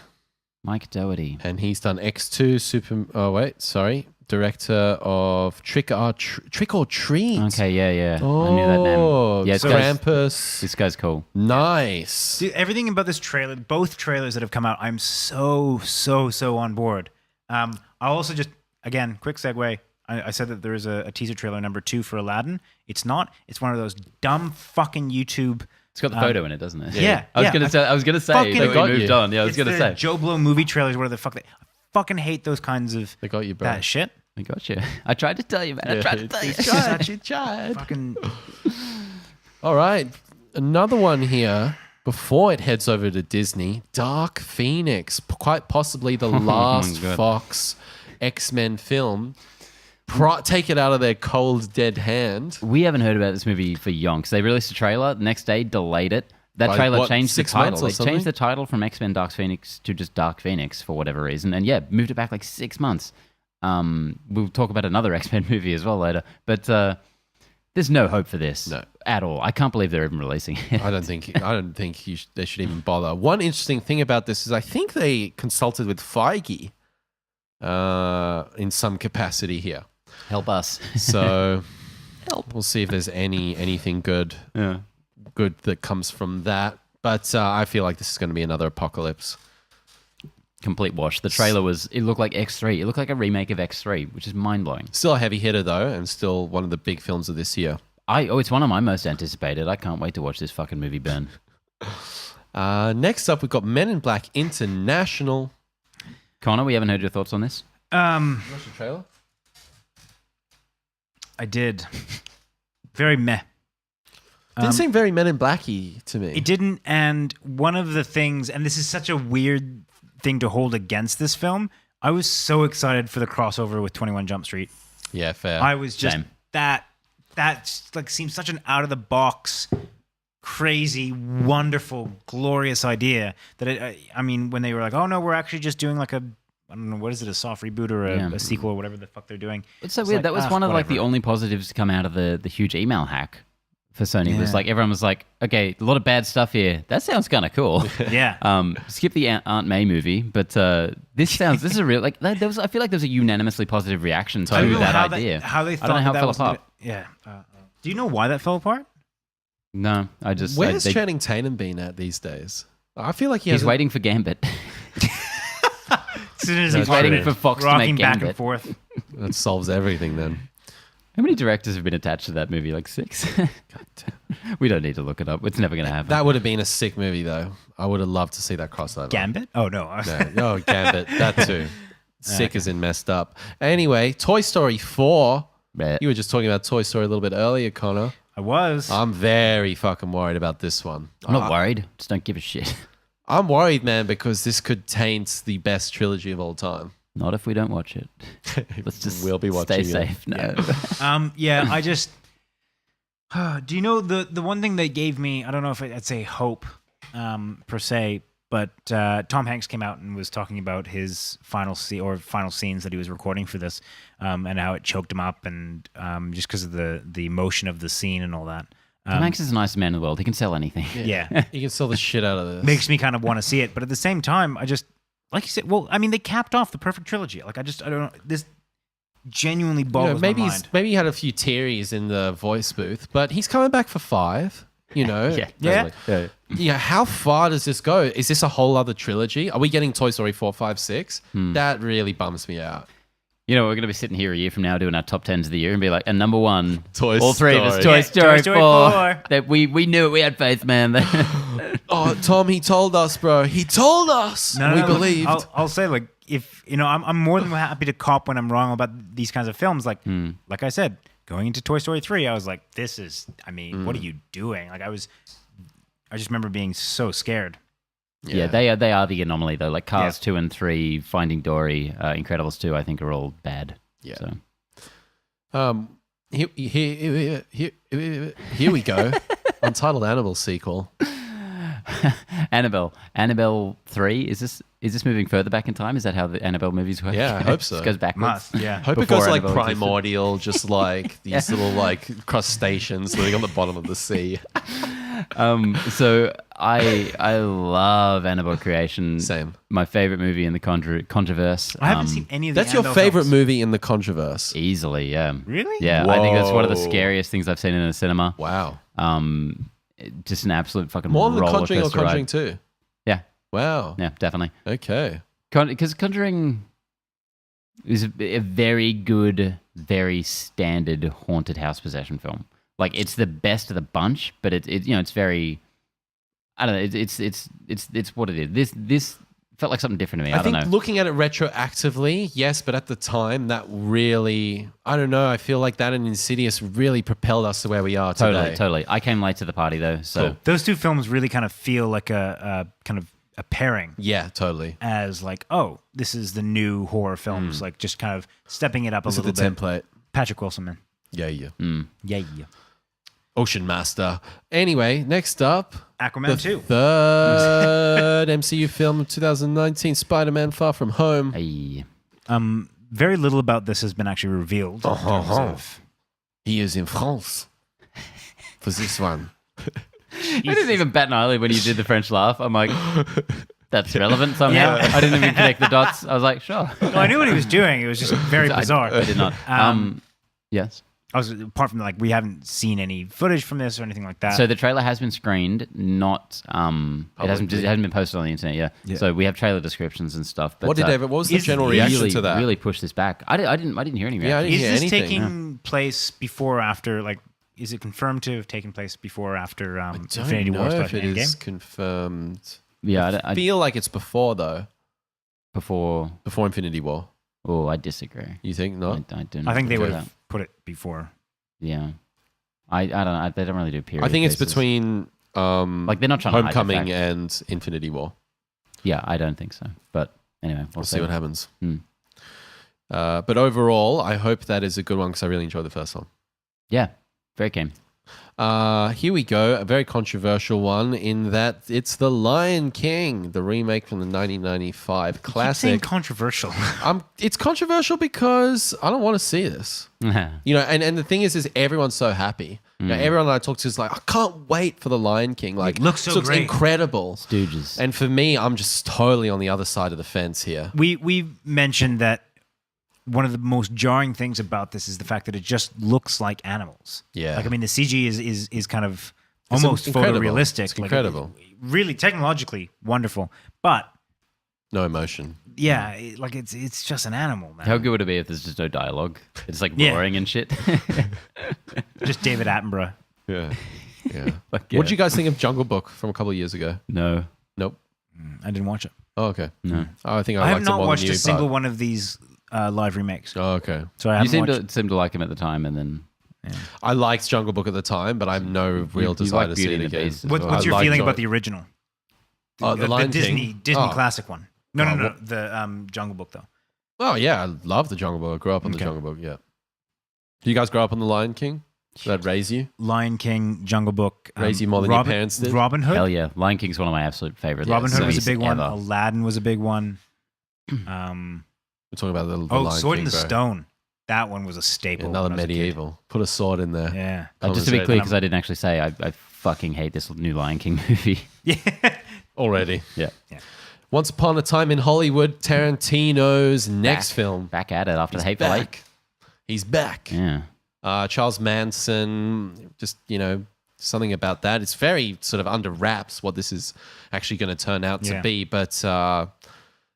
Speaker 3: Mike Doherty.
Speaker 1: And he's done X2, Director of Trick or Treat.
Speaker 3: Okay, yeah.
Speaker 1: Oh,
Speaker 3: I knew that name. Yeah,
Speaker 1: Krampus.
Speaker 3: This guy's cool.
Speaker 1: Nice.
Speaker 2: Dude, everything about this trailer, both trailers that have come out, I'm so on board. I'll also just, again, quick segue. I said that there is a teaser trailer number 2 for Aladdin. It's not. It's one of those dumb fucking YouTube.
Speaker 3: It's got the photo in it, doesn't it?
Speaker 2: Yeah.
Speaker 3: I was gonna say
Speaker 2: fucking
Speaker 3: that we
Speaker 1: got
Speaker 3: moved
Speaker 1: you.
Speaker 3: on. Yeah, I was
Speaker 2: It's
Speaker 3: gonna
Speaker 2: the
Speaker 3: say.
Speaker 2: Joe Blow movie trailers, whatever the fuck I fucking hate those kinds of
Speaker 1: They got you, bro.
Speaker 2: that shit.
Speaker 3: I got you. I tried to tell you, man. I tried to tell you.
Speaker 1: You tried.
Speaker 2: Fucking
Speaker 1: All right. Another one here before it heads over to Disney. Dark Phoenix. Quite possibly the last
Speaker 3: God.
Speaker 1: Fox X-Men film. Take it out of their cold, dead hand.
Speaker 3: We haven't heard about this movie for yonks. They released a trailer. The next day, delayed it. That
Speaker 1: By
Speaker 3: trailer
Speaker 1: what,
Speaker 3: changed the
Speaker 1: 6 months
Speaker 3: title.
Speaker 1: or
Speaker 3: They
Speaker 1: something?
Speaker 3: changed the title from X-Men Dark Phoenix to just Dark Phoenix for whatever reason. And yeah, moved it back like 6 months. We'll talk about another X-Men movie as well later. But there's no hope for this at all. I can't believe they're even releasing it.
Speaker 1: I don't think they should even bother. One interesting thing about this is I think they consulted with Feige in some capacity here.
Speaker 3: Help us.
Speaker 1: So we'll see if there's anything good
Speaker 3: Yeah.
Speaker 1: that comes from that. But I feel like this is going to be another apocalypse.
Speaker 3: Complete wash. The trailer it looked like X3. It looked like a remake of X3, which is mind-blowing.
Speaker 1: Still a heavy hitter though, and still one of the big films of this year.
Speaker 3: It's one of my most anticipated. I can't wait to watch this fucking movie burn.
Speaker 1: Next up, we've got Men in Black International.
Speaker 3: Connor, we haven't heard your thoughts on this.
Speaker 1: You watched the trailer?
Speaker 2: I did. Very meh.
Speaker 1: Didn't seem very Men in Blacky to me.
Speaker 2: It didn't, and one of the things, and this is such a weird thing to hold against this film, I was so excited for the crossover with 21 Jump Street.
Speaker 1: Yeah, fair.
Speaker 2: I was just
Speaker 3: Same.
Speaker 2: that like seems such an out of the box, crazy, wonderful, glorious idea that I mean, when they were like, oh no, we're actually just doing like I don't know, what is it, a soft reboot or a sequel or whatever the fuck they're doing.
Speaker 3: It's so
Speaker 2: It's
Speaker 3: weird.
Speaker 2: like,
Speaker 3: That was one of like the
Speaker 2: whatever.
Speaker 3: only positives to come out of the huge email hack for Sony. Was
Speaker 2: Yeah.
Speaker 3: like everyone was like, okay, a lot of bad stuff here. That sounds kind of cool.
Speaker 2: Yeah.
Speaker 3: Skip the Aunt May movie, but this is a real like I feel like there was a unanimously positive reaction to
Speaker 2: I don't know
Speaker 3: that
Speaker 2: how
Speaker 3: idea.
Speaker 2: how they
Speaker 3: I
Speaker 2: thought
Speaker 3: don't know how
Speaker 2: that
Speaker 3: it fell
Speaker 2: was gonna-
Speaker 3: apart.
Speaker 2: Yeah. Do you know why that fell apart?
Speaker 3: No, I just
Speaker 1: Where's
Speaker 3: they-
Speaker 1: Channing Tatum been at these days? I feel like
Speaker 3: he's
Speaker 1: hasn't-
Speaker 3: waiting for Gambit.
Speaker 2: As soon as
Speaker 3: He's waiting for Fox to
Speaker 2: rocking
Speaker 3: make
Speaker 2: back
Speaker 3: Gambit.
Speaker 2: and forth.
Speaker 1: That solves everything then.
Speaker 3: How many directors have been attached to that movie? Like 6? We don't need to look it up. It's never going to happen.
Speaker 1: That would have been a sick movie though. I would have loved to see that crossover.
Speaker 2: Gambit? Oh no.
Speaker 1: No, Gambit. That too. Sick as in messed up. Anyway, Toy Story 4.
Speaker 3: Meh.
Speaker 1: You were just talking about Toy Story a little bit earlier, Connor.
Speaker 2: I was.
Speaker 1: I'm very fucking worried about this one.
Speaker 3: I'm not worried. Just don't give a shit.
Speaker 1: I'm worried, man, because this could taint the best trilogy of all time.
Speaker 3: Not if we don't watch it. Let's just
Speaker 1: We'll be
Speaker 3: stay
Speaker 1: watching it.
Speaker 3: safe. No.
Speaker 2: Yeah, I just. Do you know the one thing they gave me? I don't know if I'd say hope per se, but Tom Hanks came out and was talking about his final scenes that he was recording for this, and how it choked him up, and just because of the emotion of the scene and all that.
Speaker 3: Tom Hanks is the nicest man in the world. He can sell anything.
Speaker 2: Yeah,
Speaker 1: You can sell the shit out of this.
Speaker 2: makes me kind of want to see it, but at the same time, I just like you said. Well, I mean, they capped off the perfect trilogy. Like I don't know. This genuinely boggles
Speaker 1: maybe
Speaker 2: my mind.
Speaker 1: maybe he had a few tearies in the voice booth, but he's coming back for 5. You know,
Speaker 2: Yeah.
Speaker 1: Yeah, how far does this go? Is this a whole other trilogy? Are we getting Toy Story 4, 5, 6? That really bums me out.
Speaker 3: You know, we're going to be sitting here a year from now doing our top 10s of the year and be like, and number 1,
Speaker 1: Toy
Speaker 3: all 3 of us,
Speaker 1: Story.
Speaker 3: Toy
Speaker 2: Yeah,
Speaker 3: Story,
Speaker 2: Toy Story
Speaker 3: 4.
Speaker 2: 4.
Speaker 3: That we knew it. We had faith, man.
Speaker 1: Oh, Tom, he told us, bro. He told us.
Speaker 2: No,
Speaker 1: we
Speaker 2: no,
Speaker 1: believed.
Speaker 2: I'll say, like, if you know, I'm more than happy to cop when I'm wrong about these kinds of films. Like I said, going into Toy Story 3, I was like, this is. I mean, what are you doing? Like, I just remember being so scared.
Speaker 3: yeah, they are the anomaly, though. Like Cars 2 and 3, Finding Dory, Incredibles 2, I think are all bad.
Speaker 1: Yeah.
Speaker 3: So.
Speaker 1: Here we go. Untitled Annabelle sequel.
Speaker 3: Annabelle 3. Is this moving further back in time? Is that how the Annabelle movies work?
Speaker 1: Yeah, I hope so.
Speaker 3: It goes backwards.
Speaker 2: Yeah.
Speaker 1: Hope it
Speaker 3: Before
Speaker 1: goes like
Speaker 3: Annabelle existed.
Speaker 1: primordial, just like these little like crustaceans living on the bottom of the sea.
Speaker 3: So I love Annabelle Creation.
Speaker 1: Same.
Speaker 3: My favorite movie in the Controverse.
Speaker 2: I haven't seen any of the
Speaker 1: That's your
Speaker 2: Annabelle
Speaker 1: favorite
Speaker 2: films.
Speaker 1: movie in the Controverse.
Speaker 3: Easily, yeah.
Speaker 2: Really?
Speaker 3: Yeah, I think that's one of the
Speaker 1: Whoa.
Speaker 3: scariest things I've seen in a cinema.
Speaker 1: Wow.
Speaker 3: Just an absolute fucking
Speaker 1: More than The
Speaker 3: roller
Speaker 1: Conjuring or
Speaker 3: coaster
Speaker 1: Conjuring
Speaker 3: ride.
Speaker 1: 2?
Speaker 3: Yeah,
Speaker 1: Wow.
Speaker 3: yeah, definitely.
Speaker 1: Okay.
Speaker 3: Because Conjuring is a very good, very standard haunted house possession film. Like it's the best of the bunch, but it's very. I don't know. It's what it is. This felt like something different to me. I don't
Speaker 1: think
Speaker 3: know.
Speaker 1: looking at it retroactively, yes, but at the time, that really, I don't know. I feel like that and Insidious really propelled us to where we are today.
Speaker 3: Totally. I came late to the party though, so
Speaker 1: Cool.
Speaker 2: Those two films really kind of feel like a kind of a pairing.
Speaker 1: Yeah, totally.
Speaker 2: As like, oh, this is the new horror films, like just kind of stepping it up
Speaker 1: This
Speaker 2: a
Speaker 1: is the
Speaker 2: little bit.
Speaker 1: template.
Speaker 2: Patrick Wilson, man.
Speaker 1: Yeah, yeah.
Speaker 2: Yeah.
Speaker 1: Ocean Master. Anyway, next up,
Speaker 2: Aquaman 2.
Speaker 1: third MCU film of 2019, Spider-Man: Far From Home.
Speaker 3: hey.
Speaker 2: Very little about this has been actually revealed. In terms of,
Speaker 1: He is in France for this one.
Speaker 3: I didn't even bat an eyelid when you did the French laugh. I'm like, that's relevant somehow.
Speaker 2: Yeah.
Speaker 3: I didn't even connect the dots. I was like, sure.
Speaker 2: well, I knew what he was doing. It was just very bizarre.
Speaker 3: I did not. Yes.
Speaker 2: I was apart from like we haven't seen any footage from this or anything like that.
Speaker 3: So the trailer has been screened, not it hasn't been posted on the internet. Yeah. So we have trailer descriptions and stuff. But
Speaker 1: What was the
Speaker 2: is
Speaker 1: general
Speaker 2: really-
Speaker 1: reaction to that?
Speaker 3: Really pushed this back. I didn't hear any reaction.
Speaker 1: Yeah, I didn't
Speaker 2: is
Speaker 1: hear
Speaker 2: this
Speaker 1: anything.
Speaker 2: taking place before or after? Like, is it confirmed to have taken place before or after
Speaker 1: I don't
Speaker 2: Infinity War
Speaker 1: know if
Speaker 2: slash
Speaker 1: it
Speaker 2: Endgame?
Speaker 1: is confirmed.
Speaker 3: Yeah,
Speaker 1: I feel like it's before though.
Speaker 3: before.
Speaker 1: Before Infinity War.
Speaker 3: Oh, I disagree.
Speaker 1: You think not?
Speaker 3: I don't.
Speaker 2: I think they
Speaker 3: do
Speaker 2: would
Speaker 3: that.
Speaker 2: have put it before.
Speaker 3: Yeah, I don't know. They don't really do period.
Speaker 1: I think it's
Speaker 3: pieces.
Speaker 1: between
Speaker 3: like they're not trying to hide the
Speaker 1: Homecoming
Speaker 3: fact.
Speaker 1: and Infinity War.
Speaker 3: Yeah, I don't think so. But anyway,
Speaker 1: We'll see what happens.
Speaker 3: Hmm.
Speaker 1: But overall, I hope that is a good one because I really enjoyed the first one.
Speaker 3: Yeah, very keen.
Speaker 1: Here we go. A very controversial one in that it's The Lion King, the remake from the 1995
Speaker 2: Keep saying
Speaker 1: classic.
Speaker 2: controversial.
Speaker 1: It's controversial because I don't want to see this. You know, and the thing is everyone's so happy. You know, everyone I talk to is like, I can't wait for The Lion King. Like,
Speaker 2: It looks so great.
Speaker 1: incredible.
Speaker 3: Stooges.
Speaker 1: And for me, I'm just totally on the other side of the fence here.
Speaker 2: we mentioned that one of the most jarring things about this is the fact that it just looks like animals.
Speaker 1: Yeah.
Speaker 2: Like, I mean, the CG is kind of
Speaker 1: It's
Speaker 2: almost
Speaker 1: incredible.
Speaker 2: photorealistic.
Speaker 1: It's
Speaker 2: Like,
Speaker 1: incredible.
Speaker 2: really technologically wonderful. But
Speaker 1: No emotion.
Speaker 2: yeah, it's just an animal, man.
Speaker 3: How good would it be if there's just no dialogue? It's like
Speaker 2: Yeah.
Speaker 3: roaring and shit.
Speaker 2: Just David Attenborough.
Speaker 1: Yeah. Yeah.
Speaker 3: Like,
Speaker 1: What did you guys think of Jungle Book from a couple of years ago?
Speaker 3: No,
Speaker 1: Nope.
Speaker 2: I didn't watch it.
Speaker 1: Oh, okay.
Speaker 3: no.
Speaker 1: Oh, I think I
Speaker 2: I have
Speaker 1: liked it
Speaker 2: not
Speaker 1: more
Speaker 2: watched
Speaker 1: than you,
Speaker 2: a single
Speaker 1: but-
Speaker 2: one of these live remakes.
Speaker 1: Oh, okay.
Speaker 2: So I
Speaker 3: You
Speaker 2: haven't watched.
Speaker 3: seem to like him at the time, and then
Speaker 1: I liked Jungle Book at the time, but I have no real
Speaker 3: you
Speaker 1: desire
Speaker 3: like
Speaker 1: to see
Speaker 3: Beauty
Speaker 1: it
Speaker 3: and the
Speaker 1: again.
Speaker 3: Beast as
Speaker 2: What's
Speaker 3: well.
Speaker 2: your
Speaker 1: I like
Speaker 2: feeling
Speaker 1: Jungle-
Speaker 2: about the original?
Speaker 1: The Lion
Speaker 2: Disney
Speaker 1: King? Oh.
Speaker 2: classic one. No,
Speaker 1: Oh,
Speaker 2: no,
Speaker 1: what-
Speaker 2: the Jungle Book though.
Speaker 1: Oh, yeah. I love the Jungle Book. I grew up on the
Speaker 2: Okay.
Speaker 1: Jungle Book, yeah. Do you guys grow up on the Lion King? Did that raise you?
Speaker 2: Lion King, Jungle Book,
Speaker 1: Raise you more than your parents did?
Speaker 2: Robin Hood.
Speaker 3: Hell yeah, Lion King's one of my absolute favorite.
Speaker 2: Robin Hood was
Speaker 3: movies
Speaker 2: a big one.
Speaker 3: ever.
Speaker 2: Aladdin was a big one.
Speaker 1: We're talking about the Lion
Speaker 2: Sword
Speaker 1: King,
Speaker 2: in the
Speaker 1: bro.
Speaker 2: Stone. That one was a staple.
Speaker 1: Another
Speaker 2: when I was a kid.
Speaker 1: medieval. Put a sword in there.
Speaker 2: Yeah.
Speaker 3: Just to be clear,
Speaker 1: Conversation.
Speaker 3: because I didn't actually say, I fucking hate this new Lion King movie.
Speaker 2: Yeah.
Speaker 1: Already.
Speaker 3: Yeah.
Speaker 1: Once Upon a Time in Hollywood, Tarantino's next film.
Speaker 3: Back at it after the
Speaker 1: He's
Speaker 3: Hateful Eight.
Speaker 1: back. He's back.
Speaker 3: Yeah.
Speaker 1: Charles Manson, just, you know, something about that. It's very sort of under wraps what this is actually going to turn out to
Speaker 2: Yeah.
Speaker 1: be. But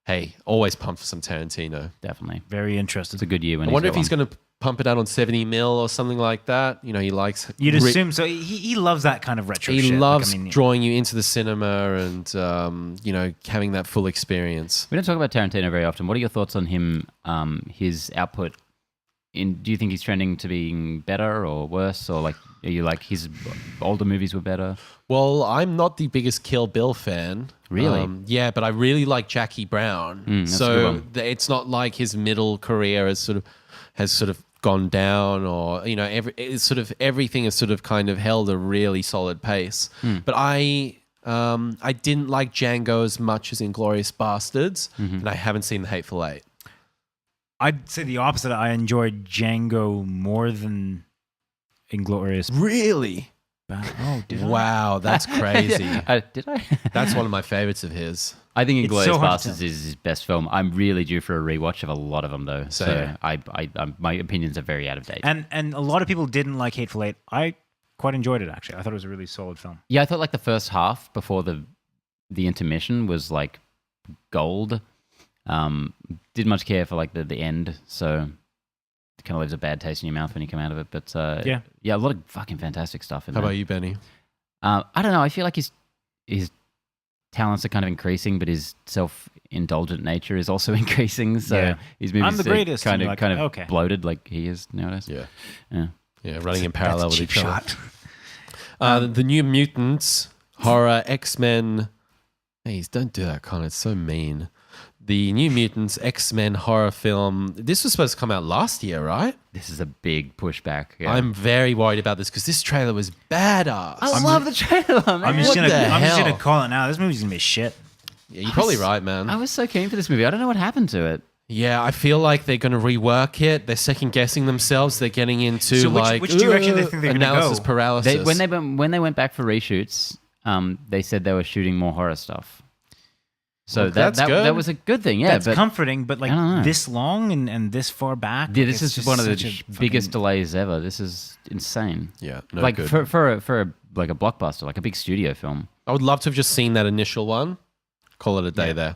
Speaker 1: hey, always pumped for some Tarantino.
Speaker 3: Definitely.
Speaker 2: Very
Speaker 3: It's
Speaker 2: interested.
Speaker 3: a good year when
Speaker 1: I wonder if
Speaker 3: got
Speaker 1: he's
Speaker 3: one.
Speaker 1: going to pump it out on 70 mil or something like that. You know, he likes...
Speaker 2: You'd assume so. He loves that kind of retro
Speaker 1: He
Speaker 2: shit. Like,
Speaker 1: loves
Speaker 2: I mean,
Speaker 1: drawing you into the cinema and, you know, having that full experience.
Speaker 3: We don't talk about Tarantino very often. What are your thoughts on him, his output? Do you think he's trending to being better or worse? Or like, are you like his older movies were better?
Speaker 1: Well, I'm not the biggest Kill Bill fan.
Speaker 3: Really?
Speaker 1: Yeah, but I really like Jackie Brown.
Speaker 3: that's a good
Speaker 1: So
Speaker 3: one.
Speaker 1: it's not like his middle career has sort of gone down, or everything has sort of kind of held a really solid pace. But I didn't like Django as much as Inglourious Bastards, and I haven't seen The Hateful Eight.
Speaker 2: I'd say the opposite. I enjoyed Django more than Inglourious.
Speaker 1: Really?
Speaker 2: Oh, did I?
Speaker 1: Wow, that's crazy.
Speaker 3: Did I?
Speaker 1: That's one of my favorites of his.
Speaker 3: I think
Speaker 2: It's
Speaker 3: Inglourious
Speaker 2: so hard to
Speaker 3: Bastards
Speaker 2: tell.
Speaker 3: is his best film. I'm really due for a rewatch of a lot of them, though.
Speaker 1: Same.
Speaker 3: So my opinions are very out of date.
Speaker 2: And a lot of people didn't like Hateful Eight. I quite enjoyed it, actually. I thought it was a really solid film.
Speaker 3: Yeah, I thought like the first half before the intermission was like gold. Didn't much care for like the end, so it kind of leaves a bad taste in your mouth when you come out of it. But yeah, a lot of fucking fantastic stuff in
Speaker 1: How
Speaker 3: there.
Speaker 1: about you, Benny?
Speaker 3: I don't know. I feel like his talents are kind of increasing, but his self-indulgent nature is also increasing. So
Speaker 2: Yeah.
Speaker 3: his movies
Speaker 2: I'm the greatest,
Speaker 3: kind
Speaker 2: and
Speaker 3: of
Speaker 2: you're like,
Speaker 3: kind of
Speaker 2: okay.
Speaker 3: bloated like he is nowadays.
Speaker 1: Yeah, running in parallel
Speaker 2: That's a
Speaker 1: with
Speaker 2: cheap
Speaker 1: each other.
Speaker 2: shot.
Speaker 1: The New Mutants, horror, X-Men. Hey, don't do that, Connor. It's so mean. The New Mutants, X-Men horror film. This was supposed to come out last year, right?
Speaker 3: This is a big pushback. Yeah.
Speaker 1: I'm very worried about this because this trailer was badass.
Speaker 3: I love the trailer, man.
Speaker 2: I'm just
Speaker 1: What
Speaker 2: gonna
Speaker 1: the
Speaker 2: I'm just
Speaker 1: hell?
Speaker 2: gonna call it now. This movie's gonna be shit.
Speaker 1: Yeah, you're probably right, man.
Speaker 3: I was so keen for this movie. I don't know what happened to it.
Speaker 1: Yeah, I feel like they're going to rework it. They're second guessing themselves. They're getting into
Speaker 2: So which direction do they think they're gonna
Speaker 1: analysis
Speaker 2: go?
Speaker 1: paralysis.
Speaker 3: When they went back for reshoots, they said they were shooting more horror stuff. So
Speaker 1: Well, that's good.
Speaker 3: that was a good thing. Yeah,
Speaker 2: That's
Speaker 3: but
Speaker 2: comforting, but
Speaker 3: I don't know.
Speaker 2: like this long and this far back.
Speaker 3: yeah,
Speaker 2: like,
Speaker 3: this
Speaker 2: it's
Speaker 3: is
Speaker 2: just
Speaker 3: one of the
Speaker 2: such a
Speaker 3: biggest
Speaker 2: fucking-
Speaker 3: delays ever. This is insane.
Speaker 1: yeah, no
Speaker 3: like
Speaker 1: good.
Speaker 3: for a like a blockbuster, like a big studio film.
Speaker 1: I would love to have just seen that initial one. Call it a day there.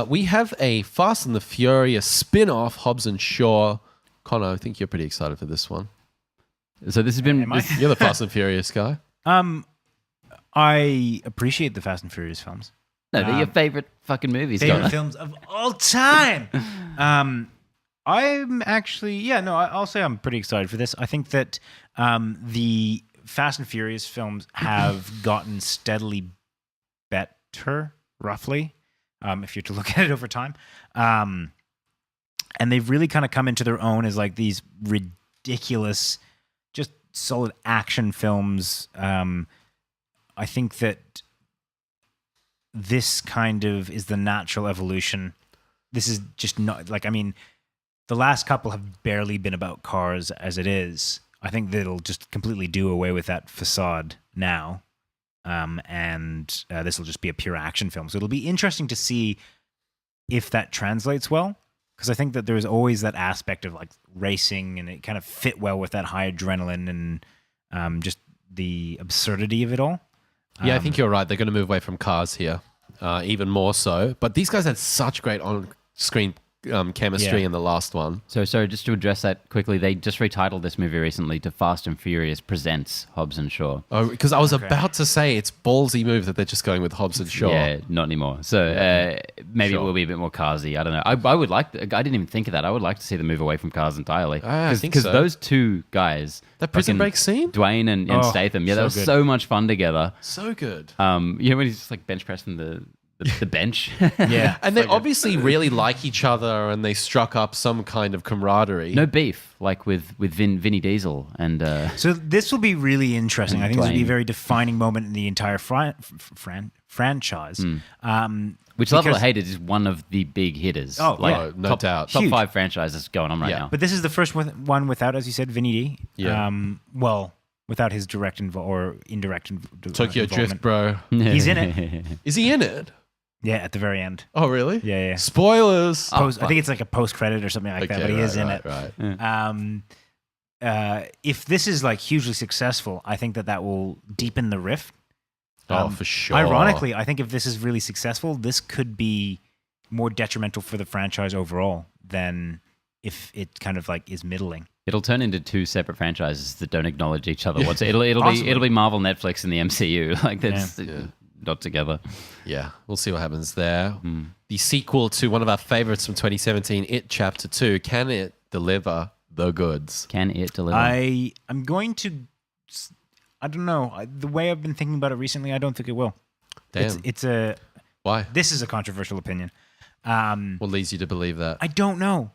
Speaker 1: We have a Fast and the Furious spin-off, Hobbs and Shaw. Connor, I think you're pretty excited for this one.
Speaker 3: So this has been
Speaker 2: Am I?
Speaker 1: You're the Fast and Furious guy.
Speaker 2: I appreciate the Fast and Furious films.
Speaker 3: no, they're your favorite fucking movies.
Speaker 2: Favorite
Speaker 3: Connor.
Speaker 2: films of all time. I'm actually, I'll say I'm pretty excited for this. I think that the Fast and Furious films have gotten steadily better, roughly, if you're to look at it over time. And they've really kind of come into their own as like these ridiculous, just solid action films. I think that this kind of is the natural evolution. This is just not like, I mean, the last couple have barely been about cars as it is. I think that it'll just completely do away with that facade now. And this will just be a pure action film. So it'll be interesting to see if that translates well. Because I think that there's always that aspect of like racing, and it kind of fit well with that high adrenaline and just the absurdity of it all.
Speaker 1: Yeah, I think you're right. They're going to move away from cars here, even more so. But these guys had such great on-screen chemistry
Speaker 2: Yeah.
Speaker 1: in the last one.
Speaker 3: So sorry, just to address that quickly, they just retitled this movie recently to Fast and Furious Presents Hobbs and Shaw.
Speaker 1: Oh, because I was about to say it's ballsy move that they're just going with Hobbs and Shaw.
Speaker 3: Yeah, not anymore. So maybe
Speaker 1: Sure.
Speaker 3: it will be a bit more carsy. I don't know. I would like. I didn't even think of that. I would like to see them move away from cars entirely.
Speaker 1: I think
Speaker 3: because
Speaker 1: so.
Speaker 3: those two guys,
Speaker 1: That prison
Speaker 3: fucking
Speaker 1: break scene?
Speaker 3: Dwayne and
Speaker 2: Oh,
Speaker 3: Statham, yeah,
Speaker 2: so
Speaker 3: that was
Speaker 2: good.
Speaker 3: so much fun together.
Speaker 1: So good.
Speaker 3: You know when he's just like bench pressing the bench.
Speaker 2: Yeah.
Speaker 1: And they obviously really like each other, and they struck up some kind of camaraderie.
Speaker 3: No beef, like with Vinny Diesel and
Speaker 2: So this will be really interesting. I think this will be a
Speaker 3: Dwayne.
Speaker 2: very defining moment in the entire franchise.
Speaker 3: which love it or
Speaker 2: because-
Speaker 3: hate it is one of the big hitters.
Speaker 2: Oh,
Speaker 3: like,
Speaker 2: yeah.
Speaker 1: No
Speaker 3: top,
Speaker 1: doubt.
Speaker 3: Top
Speaker 2: Huge.
Speaker 3: 5 franchises going on right
Speaker 1: Yeah.
Speaker 3: now.
Speaker 2: But this is the first one without, as you said, Vinny D.
Speaker 1: Yeah.
Speaker 2: Well, without his direct or indirect
Speaker 1: Tokyo Drift,
Speaker 2: involvement.
Speaker 1: bro.
Speaker 2: He's in it.
Speaker 1: Is he in it?
Speaker 2: Yeah, at the very end.
Speaker 1: Oh, really?
Speaker 2: Yeah.
Speaker 1: Spoilers.
Speaker 2: I think it's like a post credit or something like that, but he is in it.
Speaker 1: Right.
Speaker 2: If this is like hugely successful, I think that will deepen the rift.
Speaker 1: Oh, for sure.
Speaker 2: Ironically, I think if this is really successful, this could be more detrimental for the franchise overall than if it kind of like is middling.
Speaker 3: It'll turn into 2 separate franchises that don't acknowledge each other. It'll
Speaker 2: Possibly.
Speaker 3: be Marvel, Netflix, and the MCU. Like that's
Speaker 1: Yeah.
Speaker 3: not together.
Speaker 1: Yeah, we'll see what happens there. The sequel to one of our favorites from 2017, It Chapter 2, can it deliver the goods?
Speaker 3: Can it deliver?
Speaker 2: I'm going to. I don't know. The way I've been thinking about it recently, I don't think it will.
Speaker 1: Damn.
Speaker 2: It's a.
Speaker 1: Why?
Speaker 2: This is a controversial opinion.
Speaker 1: What leads you to believe that?
Speaker 2: I don't know.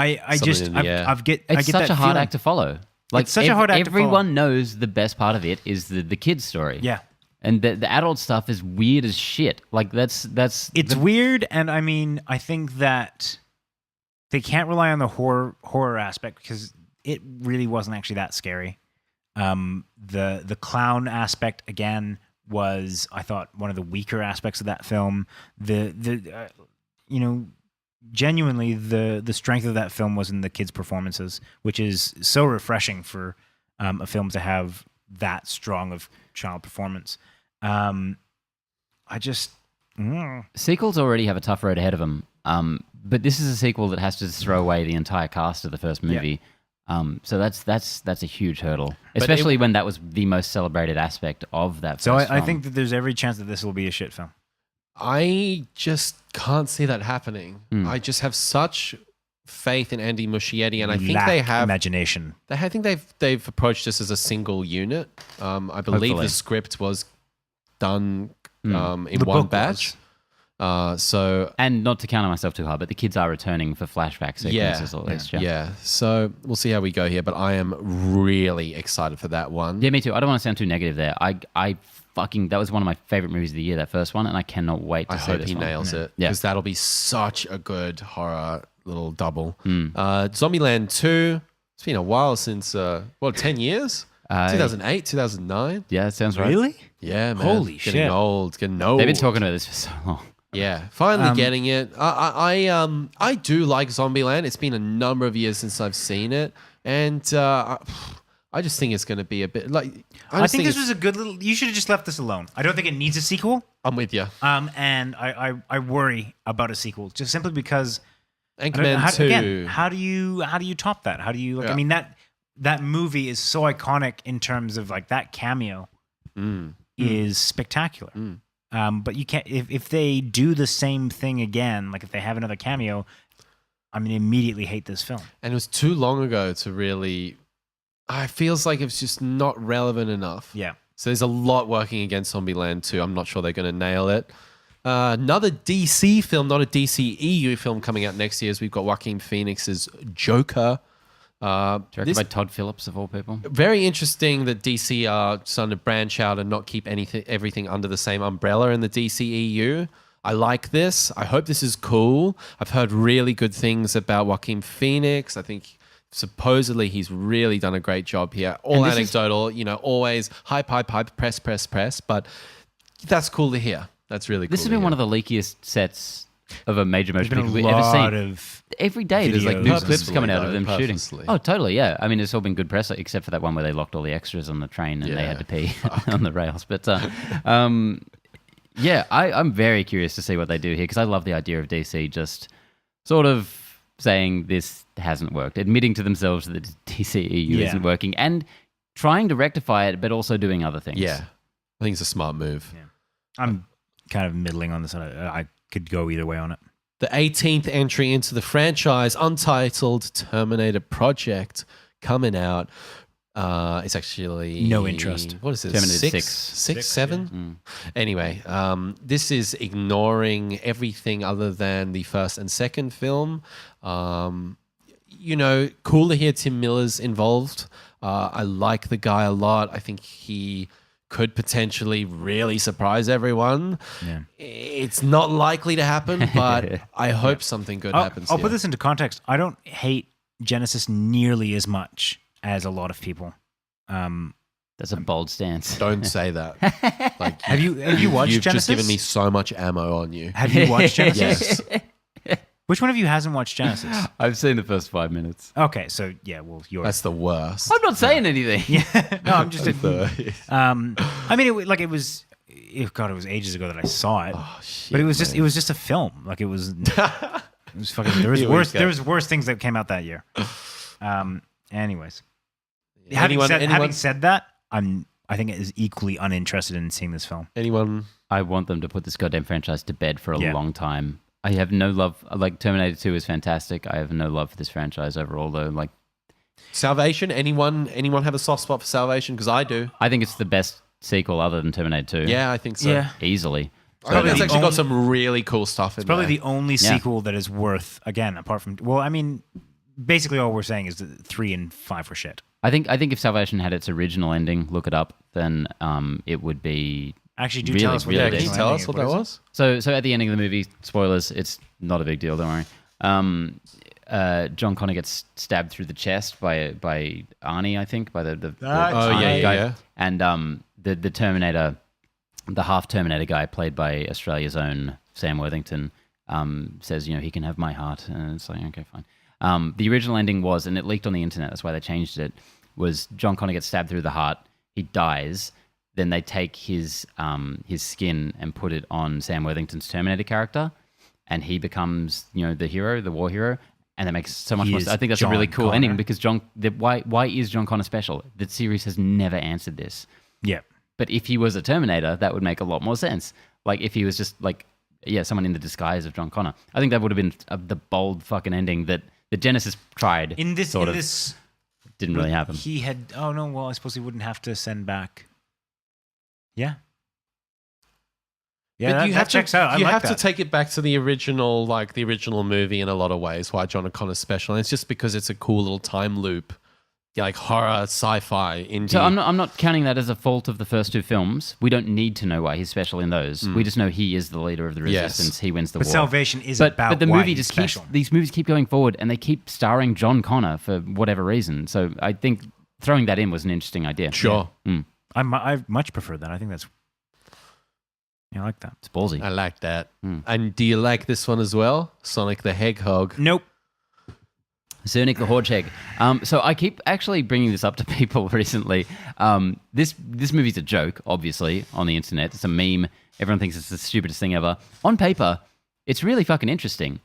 Speaker 2: I
Speaker 1: Something
Speaker 2: just
Speaker 1: in the air.
Speaker 2: I
Speaker 3: It's
Speaker 2: get
Speaker 3: such
Speaker 2: that
Speaker 3: a hard
Speaker 2: feeling.
Speaker 3: act to follow. Like
Speaker 2: It's such a hard act to follow.
Speaker 3: everyone knows the best part of it is the kids story.
Speaker 2: Yeah.
Speaker 3: And the adult stuff is weird as shit. Like that's
Speaker 2: It's weird, and I mean, I think that they can't rely on the horror aspect because it really wasn't actually that scary. The clown aspect again was, I thought, one of the weaker aspects of that film. Genuinely, the strength of that film was in the kids' performances, which is so refreshing for a film to have that strong of child performance.
Speaker 3: Sequels already have a tough road ahead of them. But this is a sequel that has to just throw away the entire cast of the first movie. So that's a huge hurdle, especially when that was the most celebrated aspect of that.
Speaker 2: So
Speaker 3: first
Speaker 2: I
Speaker 3: film.
Speaker 2: think that there's every chance that this will be a shit film.
Speaker 1: I just can't see that happening. I just have such faith in Andy Muschietti, and I think
Speaker 2: Lack
Speaker 1: they have
Speaker 2: imagination.
Speaker 1: I think they've approached this as a single unit. I believe
Speaker 3: Hopefully.
Speaker 1: the script was done in
Speaker 2: The
Speaker 1: one
Speaker 2: book
Speaker 1: batch. So
Speaker 3: And not to counter myself too hard, but the kids are returning for flashback sequences at least.
Speaker 1: yeah. So we'll see how we go here, but I am really excited for that one.
Speaker 3: Yeah, me too. I don't want to sound too negative there. That was one of my favorite movies of the year, that first one, and I cannot wait to
Speaker 1: I
Speaker 3: see
Speaker 1: hope
Speaker 3: this
Speaker 1: he
Speaker 3: one.
Speaker 1: nails it
Speaker 3: Yeah.
Speaker 1: because that'll be such a good horror little double. Zombieland 2. It's been a while since 10 years. 2008, 2009.
Speaker 3: Yeah, that sounds right.
Speaker 2: Really?
Speaker 1: Yeah, man.
Speaker 2: Holy
Speaker 1: getting
Speaker 2: shit.
Speaker 1: old, getting old.
Speaker 3: They've been talking about this for so long.
Speaker 1: Yeah, finally getting it. I do like Zombieland. It's been a number of years since I've seen it, and I just think it's going to be a bit like.
Speaker 2: I think this was a good little. You should have just left this alone. I don't think it needs a sequel.
Speaker 1: I'm with you.
Speaker 2: And I worry about a sequel just simply because.
Speaker 1: Anchorman 2.
Speaker 2: Again, how do you top that? How do you like?
Speaker 1: Yeah.
Speaker 2: I mean that movie is so iconic in terms of like that cameo is spectacular. But you can't if they do the same thing again, like if they have another cameo, I'm gonna immediately hate this film.
Speaker 1: And it was too long ago to really. It feels like it's just not relevant enough.
Speaker 2: Yeah.
Speaker 1: So there's a lot working against Zombieland 2. I'm not sure they're going to nail it. Another DC film, not a DC EU film, coming out next year. Is we've got Joaquin Phoenix's Joker.
Speaker 3: Directed by Todd Phillips, of all people.
Speaker 1: Very interesting that DC are starting to branch out and not keep everything under the same umbrella in the DC EU. I like this. I hope this is cool. I've heard really good things about Joaquin Phoenix. I think supposedly he's really done a great job here. All anecdotal, always hype, press. But that's cool to hear. That's really cool.
Speaker 3: This has been one of the leakiest sets of a major motion
Speaker 2: There's
Speaker 3: picture
Speaker 2: been
Speaker 3: we've
Speaker 2: a
Speaker 3: ever
Speaker 2: lot
Speaker 3: seen.
Speaker 2: of
Speaker 3: Every day there's like new
Speaker 2: videos.
Speaker 3: clips coming out of them
Speaker 1: Purposely,
Speaker 3: shooting.
Speaker 1: though.
Speaker 3: Oh, totally, yeah. I mean, it's all been good press, except for that one where they locked all the extras on the train and they had to pee on the rails. But yeah, I'm very curious to see what they do here because I love the idea of DC just sort of saying this hasn't worked, admitting to themselves that DCEU isn't working and trying to rectify it, but also doing other things.
Speaker 1: Yeah. I think it's a smart move.
Speaker 2: Yeah. I'm kind of middling on this. I could go either way on it.
Speaker 1: The 18th entry into the franchise, Untitled Terminator Project, coming out. It's actually
Speaker 2: No interest.
Speaker 1: What is this?
Speaker 3: Terminator 6.
Speaker 1: Six, 7? Anyway, this is ignoring everything other than the first and second film. Cool to hear Tim Miller's involved. I like the guy a lot. I think he could potentially really surprise everyone.
Speaker 2: Yeah.
Speaker 1: It's not likely to happen, but I hope something good happens.
Speaker 2: I'll
Speaker 1: here.
Speaker 2: put this into context. I don't hate Genesis nearly as much as a lot of people.
Speaker 3: That's a bold stance.
Speaker 1: Don't say that. Like,
Speaker 2: Have you watched
Speaker 1: you've
Speaker 2: Genesis?
Speaker 1: just given me so much ammo on you.
Speaker 2: Have you watched Genesis?
Speaker 1: Yes.
Speaker 2: Which one of you hasn't watched Genesis?
Speaker 3: I've seen the first 5 minutes.
Speaker 2: Okay, so yeah, well, yours.
Speaker 1: That's the worst.
Speaker 3: I'm not saying anything.
Speaker 2: No, I'm just. I mean, it was. God, it was ages ago that I saw it.
Speaker 1: Oh, shit,
Speaker 2: but it was
Speaker 1: man.
Speaker 2: just a film. Like it was. It was fucking. There was
Speaker 1: Here we
Speaker 2: worse.
Speaker 1: go.
Speaker 2: There was worse things that came out that year. Anyways,
Speaker 1: Anyone-
Speaker 2: having said that, I think it is equally uninterested in seeing this film.
Speaker 1: Anyone?
Speaker 3: I want them to put this goddamn franchise to bed for a
Speaker 2: Yeah.
Speaker 3: long time. I have no love. Like Terminator 2 is fantastic. I have no love for this franchise overall, though. Like,
Speaker 1: Salvation? Anyone have a soft spot for Salvation? Because I do.
Speaker 3: I think it's the best sequel other than Terminator 2.
Speaker 1: Yeah, I think so.
Speaker 2: Yeah.
Speaker 3: Easily.
Speaker 1: Probably, it's
Speaker 2: the
Speaker 1: actually got
Speaker 2: only-
Speaker 1: some really cool stuff in
Speaker 2: It's probably
Speaker 1: there.
Speaker 2: the only
Speaker 3: Yeah.
Speaker 2: sequel that is worth, again, apart from, well, I mean, basically all we're saying is that 3 and 5 were shit.
Speaker 3: I think if Salvation had its original ending, look it up, then it would be.
Speaker 2: Actually, do
Speaker 3: Really,
Speaker 2: tell us what
Speaker 3: really
Speaker 2: the
Speaker 3: good.
Speaker 1: Can you
Speaker 2: original
Speaker 1: tell
Speaker 2: ending
Speaker 1: us what
Speaker 2: is.
Speaker 1: that
Speaker 2: What is
Speaker 1: was?
Speaker 3: So at the ending of the movie, spoilers, it's not a big deal, don't worry. John Connor gets stabbed through the chest by Arnie, I think, by the Arnie guy.
Speaker 1: yeah.
Speaker 3: And the Terminator, the half Terminator guy, played by Australia's own Sam Worthington, says, he can have my heart. And it's like, okay, fine. The original ending was, and it leaked on the internet, that's why they changed it, was John Connor gets stabbed through the heart, he dies, then they take his skin and put it on Sam Worthington's Terminator character, and he becomes, the hero, the war hero, and that makes so much
Speaker 2: He
Speaker 3: more
Speaker 2: is
Speaker 3: sense. I think that's
Speaker 2: John
Speaker 3: a really cool
Speaker 2: Connor.
Speaker 3: ending because why is John Connor special? The series has never answered this.
Speaker 2: Yeah.
Speaker 3: But if he was a Terminator, that would make a lot more sense. Like if he was just someone in the disguise of John Connor. I think that would have been the bold fucking ending that the Genesis tried.
Speaker 2: In this
Speaker 3: Didn't really happen.
Speaker 2: He had. Oh no. Well, I suppose he wouldn't have to send back. Yeah. Yeah,
Speaker 1: But
Speaker 2: that checks out.
Speaker 1: You
Speaker 2: I like
Speaker 1: have
Speaker 2: that.
Speaker 1: to take it back to the original movie in a lot of ways. Why John Connor's special, and it's just because it's a cool little time loop, like horror, sci-fi, indie.
Speaker 3: So I'm not counting that as a fault of the first two films. We don't need to know why he's special in those. We just know he is the leader of the resistance.
Speaker 1: Yes.
Speaker 3: He wins the
Speaker 2: But
Speaker 3: war.
Speaker 2: Salvation is
Speaker 3: but
Speaker 2: about
Speaker 3: the
Speaker 2: why
Speaker 3: movie
Speaker 2: he's
Speaker 3: just
Speaker 2: special.
Speaker 3: these movies keep going forward, and they keep starring John Connor for whatever reason. So I think throwing that in was an interesting idea.
Speaker 1: Sure,
Speaker 2: I much prefer that. I think that's. Yeah, I like that.
Speaker 3: It's ballsy.
Speaker 1: I like that. And do you like this one as well, Sonic the Hedgehog?
Speaker 2: Nope.
Speaker 3: Sonic the Hedgehog. So I keep actually bringing this up to people recently. This movie's a joke, obviously, on the internet. It's a meme. Everyone thinks it's the stupidest thing ever. On paper, it's really fucking interesting.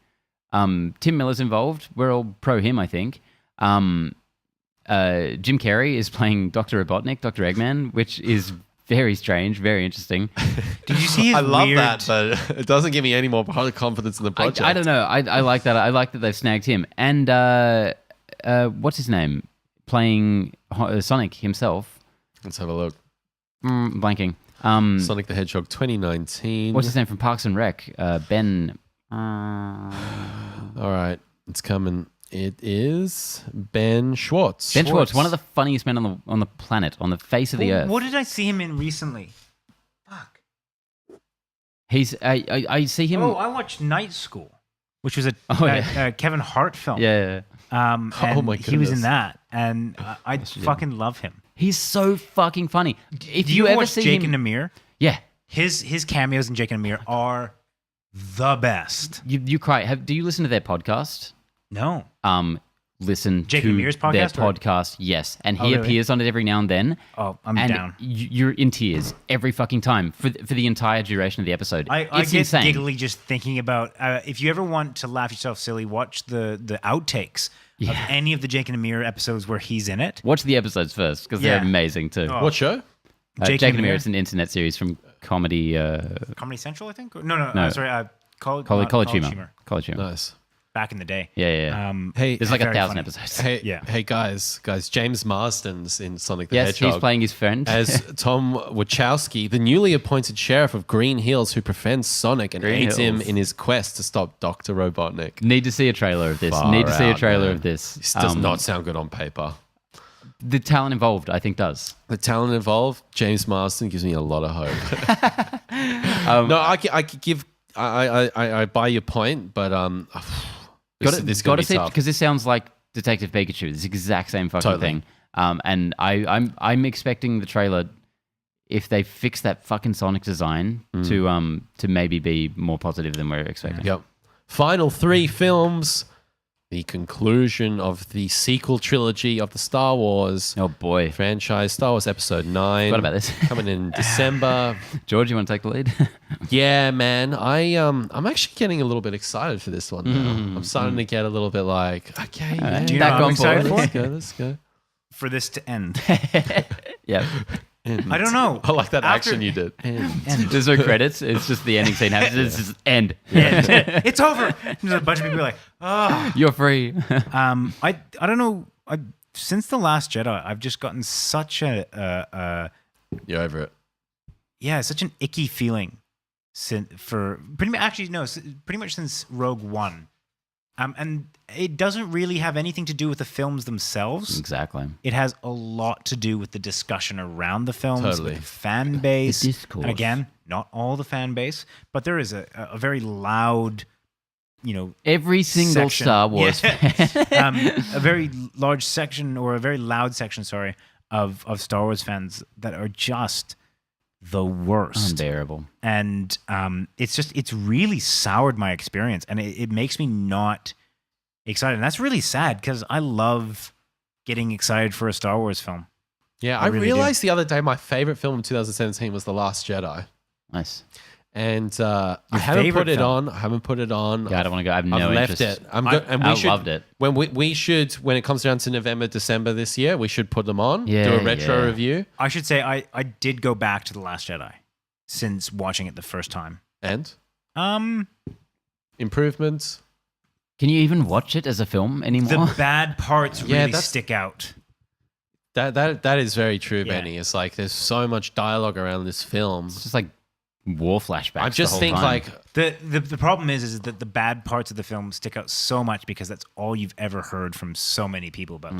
Speaker 3: Tim Miller's involved. We're all pro him, I think. Jim Carrey is playing Dr. Robotnik, Dr. Eggman, which is very strange, very interesting.
Speaker 2: Did you see his
Speaker 1: I love
Speaker 2: weird...
Speaker 1: that, but it doesn't give me any more confidence in the project.
Speaker 3: I don't know. I like that. I like that they've snagged him. And what's his name? Playing Sonic himself.
Speaker 1: Let's have a look.
Speaker 3: Blanking.
Speaker 1: Sonic the Hedgehog 2019.
Speaker 3: What's his name from Parks and Rec? Ben.
Speaker 1: All right, it's coming. It is Ben Schwartz.
Speaker 3: Ben Schwartz, one of the funniest men on the planet, on the face of the earth.
Speaker 2: What did I see him in recently? Fuck.
Speaker 3: He's. I see him.
Speaker 2: Oh, I watched Night School, which was a
Speaker 3: yeah.
Speaker 2: Kevin Hart film.
Speaker 3: Yeah.
Speaker 2: And
Speaker 1: my
Speaker 2: he was in
Speaker 1: goodness.
Speaker 2: that, and I fucking love him.
Speaker 3: He's so fucking funny. If
Speaker 2: Do
Speaker 3: you ever
Speaker 2: watch
Speaker 3: see
Speaker 2: Jake
Speaker 3: him,
Speaker 2: and Amir?
Speaker 3: yeah,
Speaker 2: His cameos in Jake and Amir are the best.
Speaker 3: you cry. Do you listen to their podcast?
Speaker 2: No.
Speaker 3: Listen
Speaker 2: Jake
Speaker 3: to
Speaker 2: and Amir's
Speaker 3: their
Speaker 2: podcast, or-
Speaker 3: podcast. Yes, and he
Speaker 2: really?
Speaker 3: appears on it every now and then.
Speaker 2: Oh, I'm
Speaker 3: and
Speaker 2: down.
Speaker 3: You're in tears every fucking time for the entire duration of the episode.
Speaker 2: I
Speaker 3: It's
Speaker 2: get
Speaker 3: insane.
Speaker 2: giggly just thinking about if you ever want to laugh yourself silly, watch the outtakes of any of the Jake and Amir episodes where he's in it.
Speaker 3: Watch the episodes first because they're
Speaker 2: Yeah.
Speaker 3: amazing too.
Speaker 2: Oh.
Speaker 1: What show?
Speaker 3: Jake and Amir. It's an internet series from Comedy
Speaker 2: Comedy Central, I think. No.
Speaker 3: No.
Speaker 2: Sorry. College
Speaker 3: Humor. College Humor.
Speaker 1: Nice.
Speaker 2: Back in the day.
Speaker 3: Yeah.
Speaker 1: Hey,
Speaker 3: There's like
Speaker 2: very
Speaker 3: 1,000
Speaker 2: funny.
Speaker 3: episodes.
Speaker 1: hey,
Speaker 2: Yeah.
Speaker 1: hey, guys, James Marsden's in Sonic the
Speaker 3: Yes,
Speaker 1: Hedgehog.
Speaker 3: he's playing his friend.
Speaker 1: as Tom Wachowski, the newly appointed sheriff of Green Hills, who befriends Sonic and
Speaker 3: Green
Speaker 1: aids him
Speaker 3: Hills.
Speaker 1: in his quest to stop Dr. Robotnik.
Speaker 3: Need to see a trailer of this.
Speaker 1: Far
Speaker 3: Need to see a
Speaker 1: out,
Speaker 3: trailer
Speaker 1: man.
Speaker 3: of this.
Speaker 1: This does not sound good on paper.
Speaker 3: The talent involved, I think, does.
Speaker 1: The talent involved, James Marsden gives me a lot of hope. No, I could give. I buy your point, but this is
Speaker 3: Got
Speaker 1: gonna
Speaker 3: to
Speaker 1: be
Speaker 3: see
Speaker 1: tough.
Speaker 3: because this sounds like Detective Pikachu. It's the exact same fucking
Speaker 1: Totally.
Speaker 3: thing. And I'm expecting the trailer, if they fix that fucking Sonic design, to maybe be more positive than we're expecting.
Speaker 1: Yep. Final 3 films. The conclusion of the sequel trilogy of the Star Wars
Speaker 3: Oh boy,
Speaker 1: franchise, Star Wars Episode 9.
Speaker 3: forgot about this.
Speaker 1: Coming in December.
Speaker 3: George, you want to take the lead?
Speaker 1: Yeah, man. I'm actually getting a little bit excited for this one now. I'm starting to get a little bit like, okay, yeah,
Speaker 2: Do you know
Speaker 3: Back
Speaker 2: what I'm
Speaker 3: on
Speaker 2: excited
Speaker 3: board.
Speaker 2: for?
Speaker 1: let's go.
Speaker 2: For this to end.
Speaker 3: Yeah.
Speaker 1: And
Speaker 2: I don't know.
Speaker 1: I like that
Speaker 2: After-
Speaker 1: action you did. And
Speaker 3: There's no credits. It's just the ending scene happens. It's just end.
Speaker 2: It's over. There's a bunch of people like, oh.
Speaker 3: You're free.
Speaker 2: I don't know. Since The Last Jedi, I've just gotten such a
Speaker 1: you're over it.
Speaker 2: such an icky feeling for pretty much, pretty much since Rogue One. And it doesn't really have anything to do with the films themselves.
Speaker 3: Exactly.
Speaker 2: It has a lot to do with the discussion around the films,
Speaker 1: Totally.
Speaker 2: with the fan base.
Speaker 3: The discourse.
Speaker 2: And again, not all the fan base, but there is a very loud,
Speaker 3: Every single
Speaker 2: section.
Speaker 3: Star Wars fan.
Speaker 2: A very large section, or a very loud section, sorry, of Star Wars fans that are just the worst.
Speaker 3: Unbearable.
Speaker 2: And it's really soured my experience, and it makes me not excited. And that's really sad, because I love getting excited for a Star Wars film.
Speaker 1: Yeah,
Speaker 2: I
Speaker 1: I
Speaker 2: really
Speaker 1: realized the other day my favorite film in 2017 was The Last Jedi.
Speaker 3: Nice.
Speaker 1: And I haven't
Speaker 2: favorite
Speaker 1: put it
Speaker 2: film?
Speaker 1: on. I haven't put it on.
Speaker 3: Yeah, I don't want to go. I have no
Speaker 1: I've left
Speaker 3: interest.
Speaker 1: it. I'm good. And we
Speaker 3: I
Speaker 1: should,
Speaker 3: loved it.
Speaker 1: When we should, when it comes down to November, December this year, we should put them on.
Speaker 3: Yeah,
Speaker 1: do a retro
Speaker 3: yeah.
Speaker 1: review.
Speaker 2: I should say I did go back to The Last Jedi since watching it the first time.
Speaker 1: And
Speaker 2: Um,
Speaker 1: improvements.
Speaker 3: Can you even watch it as a film anymore?
Speaker 2: the bad parts
Speaker 1: Yeah,
Speaker 2: really
Speaker 1: that's-
Speaker 2: stick out.
Speaker 1: That is very true,
Speaker 2: Yeah.
Speaker 1: Benny. It's like there's so much dialogue around this film.
Speaker 3: It's just like war flashbacks.
Speaker 1: I just
Speaker 3: the whole
Speaker 1: think
Speaker 3: time.
Speaker 1: like
Speaker 2: The problem is that the bad parts of the film stick out so much because that's all you've ever heard from so many people about,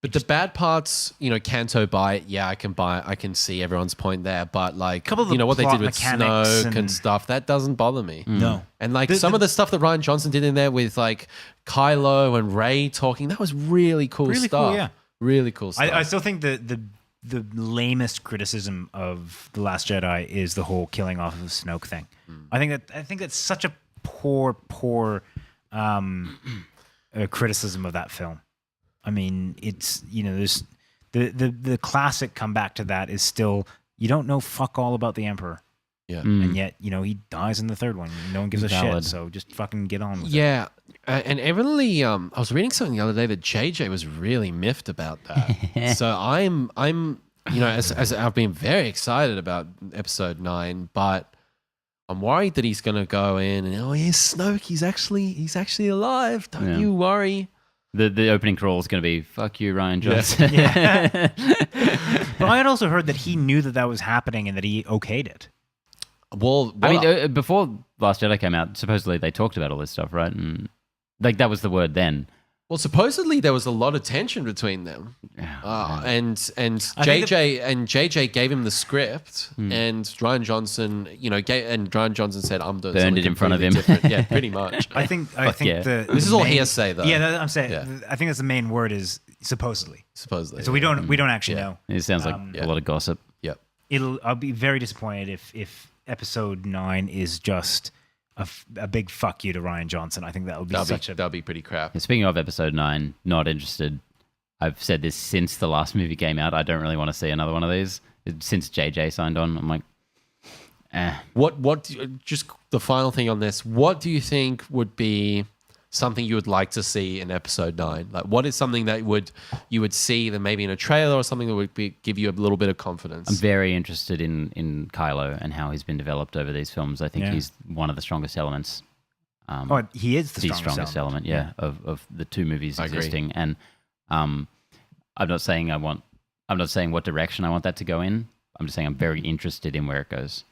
Speaker 1: but the bad parts, Kanto buy it. Yeah, I can see everyone's point there. But like,
Speaker 2: Couple of the
Speaker 1: what they did
Speaker 2: plot
Speaker 1: with
Speaker 2: mechanics
Speaker 1: Snoke and
Speaker 2: and-
Speaker 1: stuff, that doesn't bother me.
Speaker 2: No.
Speaker 1: And like
Speaker 2: The-
Speaker 1: some
Speaker 2: the-
Speaker 1: of the stuff that Ryan Johnson did in there with like Kylo and Rey talking, that was really cool
Speaker 2: Really
Speaker 1: stuff.
Speaker 2: cool, yeah.
Speaker 1: Really cool stuff.
Speaker 2: I still think the lamest criticism of The Last Jedi is the whole killing off of Snoke thing. I think that's such a poor criticism of that film. I mean, it's there's the classic comeback to that is still, you don't know fuck all about the Emperor,
Speaker 1: yeah.
Speaker 2: and yet he dies in the third one. No one gives a
Speaker 3: Valid.
Speaker 2: shit. So just fucking get on with it.
Speaker 1: Yeah. And evidently, I was reading something the other day that JJ was really miffed about that. So I'm as I've been very excited about episode 9, but I'm worried that he's gonna go in and Snoke, he's actually alive. Don't you worry.
Speaker 3: the opening crawl is going to be "fuck you, Ryan Johnson."
Speaker 2: Yeah. But I had also heard that he knew that was happening and that he okayed it.
Speaker 1: Well,
Speaker 3: I mean, before Last Jedi came out, supposedly they talked about all this stuff, right? And like that was the word then.
Speaker 1: Well, supposedly there was a lot of tension between them, and JJ gave him the script, and Ryan Johnson, Ryan Johnson said, "I'm doing
Speaker 3: Burned
Speaker 1: something
Speaker 3: it in front of him."
Speaker 1: completely different." Yeah, pretty much.
Speaker 2: I think
Speaker 3: yeah.
Speaker 1: This is all hearsay, though.
Speaker 2: Yeah, I'm saying.
Speaker 1: Yeah.
Speaker 2: I think that's the main word is supposedly.
Speaker 1: Supposedly,
Speaker 2: So we don't actually know.
Speaker 3: It sounds like a lot of gossip.
Speaker 1: Yep.
Speaker 2: I'll be very disappointed if episode 9 is just a big fuck you to Ryan Johnson. I think that'll be
Speaker 1: pretty crap.
Speaker 3: And speaking of episode 9, not interested. I've said this since the last movie came out. I don't really want to see another one of these. Since JJ signed on, I'm like,
Speaker 1: Just the final thing on this, what do you think would be something you would like to see in episode 9? Like, what is something that you would see that maybe in a trailer or something that would give you a little bit of confidence?
Speaker 3: I'm very interested in Kylo and how he's been developed over these films. I think he's one of the strongest elements.
Speaker 2: He is
Speaker 3: the strongest element, of the two movies existing. And I'm not saying what direction I want that to go in. I'm just saying I'm very interested in where it goes.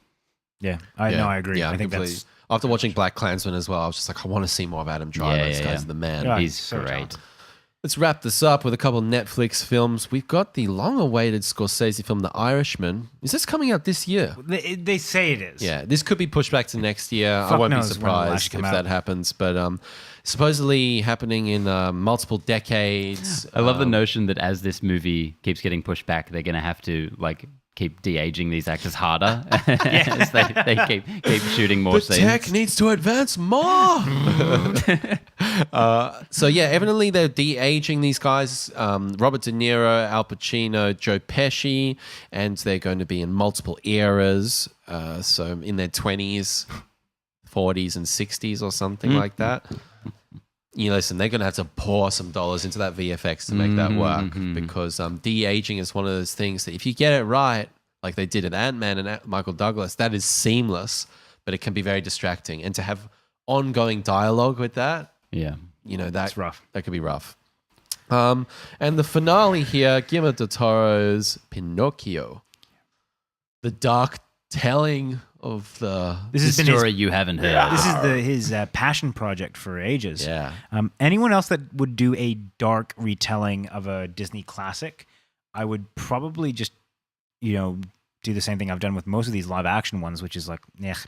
Speaker 2: Yeah, I agree.
Speaker 1: Yeah,
Speaker 2: I think
Speaker 1: completely.
Speaker 2: that's
Speaker 1: After watching Black Klansman as well, I was just like, I want to see more of Adam Driver. This guy's the man.
Speaker 2: Yeah.
Speaker 3: He's
Speaker 2: so
Speaker 3: great.
Speaker 2: talented.
Speaker 1: Let's wrap this up with a couple of Netflix films. We've got the long-awaited Scorsese film, The Irishman. Is this coming out this year?
Speaker 2: They say it is.
Speaker 1: Yeah, this could be pushed back to next year. I
Speaker 2: Fuck
Speaker 1: won't be
Speaker 2: knows when it'll
Speaker 1: surprised
Speaker 2: actually
Speaker 1: if
Speaker 2: come
Speaker 1: that
Speaker 2: out.
Speaker 1: happens. But supposedly happening in multiple decades.
Speaker 3: I love the notion that as this movie keeps getting pushed back, they're going to have to keep de-aging these actors harder as they keep shooting more
Speaker 1: The
Speaker 3: scenes.
Speaker 1: tech needs to advance more. So yeah, evidently they're de-aging these guys. Robert De Niro, Al Pacino, Joe Pesci, and they're going to be in multiple eras. So in their 20s, 40s, and 60s or something like that. Listen, they're going to have to pour some dollars into that VFX to make that work because de-aging is one of those things that if you get it right, like they did at Ant-Man and Michael Douglas, that is seamless, but it can be very distracting. And to have ongoing dialogue with that,
Speaker 2: That's rough.
Speaker 1: That could be rough. And the finale here, Guillermo del Toro's Pinocchio. The dark telling of the.
Speaker 2: This
Speaker 3: The
Speaker 2: has been
Speaker 3: story you haven't heard.
Speaker 2: This is his passion project for ages.
Speaker 1: Yeah.
Speaker 2: Anyone else that would do a dark retelling of a Disney classic, I would probably just, do the same thing I've done with most of these live action ones, which is like,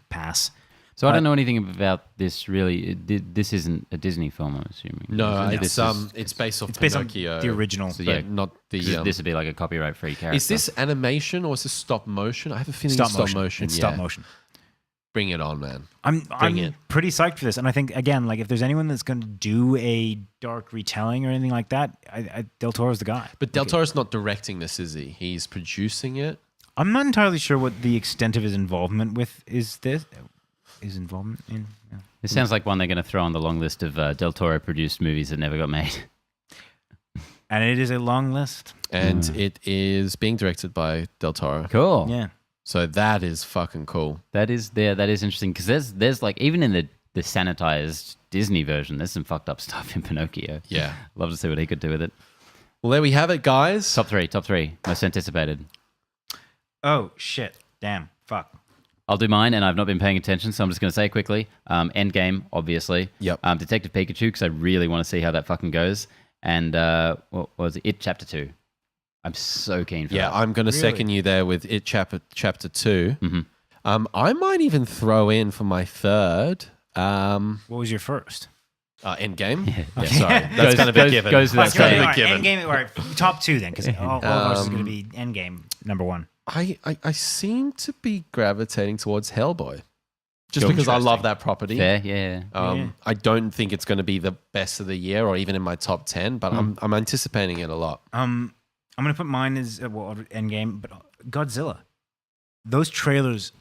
Speaker 2: pass.
Speaker 3: So I don't know anything about this really. This isn't a Disney film, I'm assuming.
Speaker 1: No,
Speaker 3: This
Speaker 1: it's based off
Speaker 2: It's based on
Speaker 1: Pinocchio.
Speaker 2: the original.
Speaker 3: So,
Speaker 1: but
Speaker 3: yeah,
Speaker 1: not the.
Speaker 3: this would be like a copyright-free character.
Speaker 1: Is this animation or is this stop motion? I have a feeling
Speaker 2: Stop
Speaker 1: it's stop
Speaker 2: motion.
Speaker 1: motion.
Speaker 2: It's
Speaker 1: yeah.
Speaker 2: stop motion.
Speaker 1: Bring it on, man.
Speaker 2: I'm
Speaker 1: it.
Speaker 2: pretty psyched for this, and I think again, like if there's anyone that's going to do a dark retelling or anything like that, Del Toro's the guy.
Speaker 1: But Del Toro's not directing this, is he? He's producing it.
Speaker 2: I'm not entirely sure what the extent of his involvement with is. His involvement in. Yeah.
Speaker 3: It sounds like one they're going to throw on the long list of Del Toro produced movies that never got made.
Speaker 2: And it is a long list.
Speaker 1: And it is being directed by Del Toro.
Speaker 3: Cool.
Speaker 2: Yeah.
Speaker 1: So that is fucking cool.
Speaker 3: That is interesting because there's like even in the sanitized Disney version, there's some fucked up stuff in Pinocchio.
Speaker 1: Yeah.
Speaker 3: Love to see what he could do with it.
Speaker 1: Well, there we have it, guys.
Speaker 3: Top three, most anticipated.
Speaker 2: Oh shit! Damn. Fuck.
Speaker 3: I'll do mine, and I've not been paying attention, so I'm just going to say it quickly. Endgame, obviously.
Speaker 1: Yep.
Speaker 3: Detective Pikachu, because I really want to see how that fucking goes. And what was it? It Chapter 2. I'm so keen for that.
Speaker 1: Yeah, I'm going to second you there with it chapter 2.
Speaker 3: Mm-hmm.
Speaker 1: I might even throw in for my third.
Speaker 2: What was your first?
Speaker 1: Endgame.
Speaker 3: Yeah.
Speaker 1: Sorry, that's kind of a given.
Speaker 3: Goes without
Speaker 1: That's kind of
Speaker 3: saying.
Speaker 1: a given.
Speaker 2: Endgame. All right, top two then, because all of ours is going to be Endgame number one.
Speaker 1: I seem to be gravitating towards Hellboy, just
Speaker 3: Cool.
Speaker 1: because I love that property.
Speaker 3: Fair, yeah.
Speaker 1: I don't think it's going to be the best of the year or even in my top 10, but I'm anticipating it a lot.
Speaker 2: I'm going to put mine as Endgame, but Godzilla. Those trailers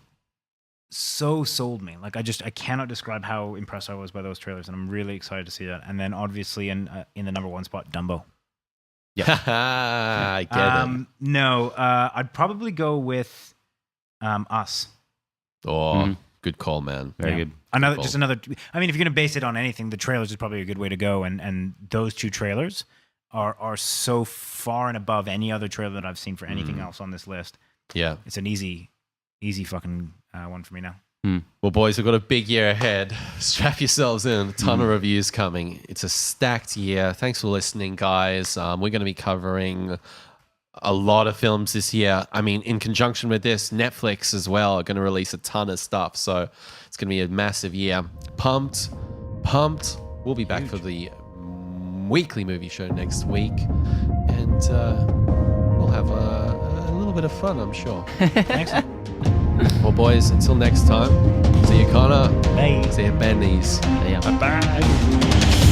Speaker 2: so sold me. Like I cannot describe how impressed I was by those trailers, and I'm really excited to see that. And then obviously in the number one spot, Dumbo.
Speaker 1: Yeah, I get it.
Speaker 2: No, I'd probably go with Us.
Speaker 1: Oh, good call, man.
Speaker 3: Very
Speaker 2: Yeah.
Speaker 3: good.
Speaker 2: Another. I mean, if you're going to base it on anything, the trailers is probably a good way to go. And those two trailers are so far and above any other trailer that I've seen for anything else on this list.
Speaker 1: Yeah.
Speaker 2: It's an easy fucking one for me now.
Speaker 1: Well, boys, we've got a big year ahead. Strap yourselves in. A ton of reviews coming. It's a stacked year. Thanks for listening, guys. We're going to be covering a lot of films this year. I mean, in conjunction with this, Netflix as well are going to release a ton of stuff. So it's going to be a massive year. Pumped. We'll be back for the weekly movie show next week. And we'll have a little bit of fun, I'm sure.
Speaker 2: Excellent.
Speaker 1: Well, boys, until next time, see you, Connor.
Speaker 2: Bye.
Speaker 1: See you, Bennies.
Speaker 3: Yeah.
Speaker 2: Bye.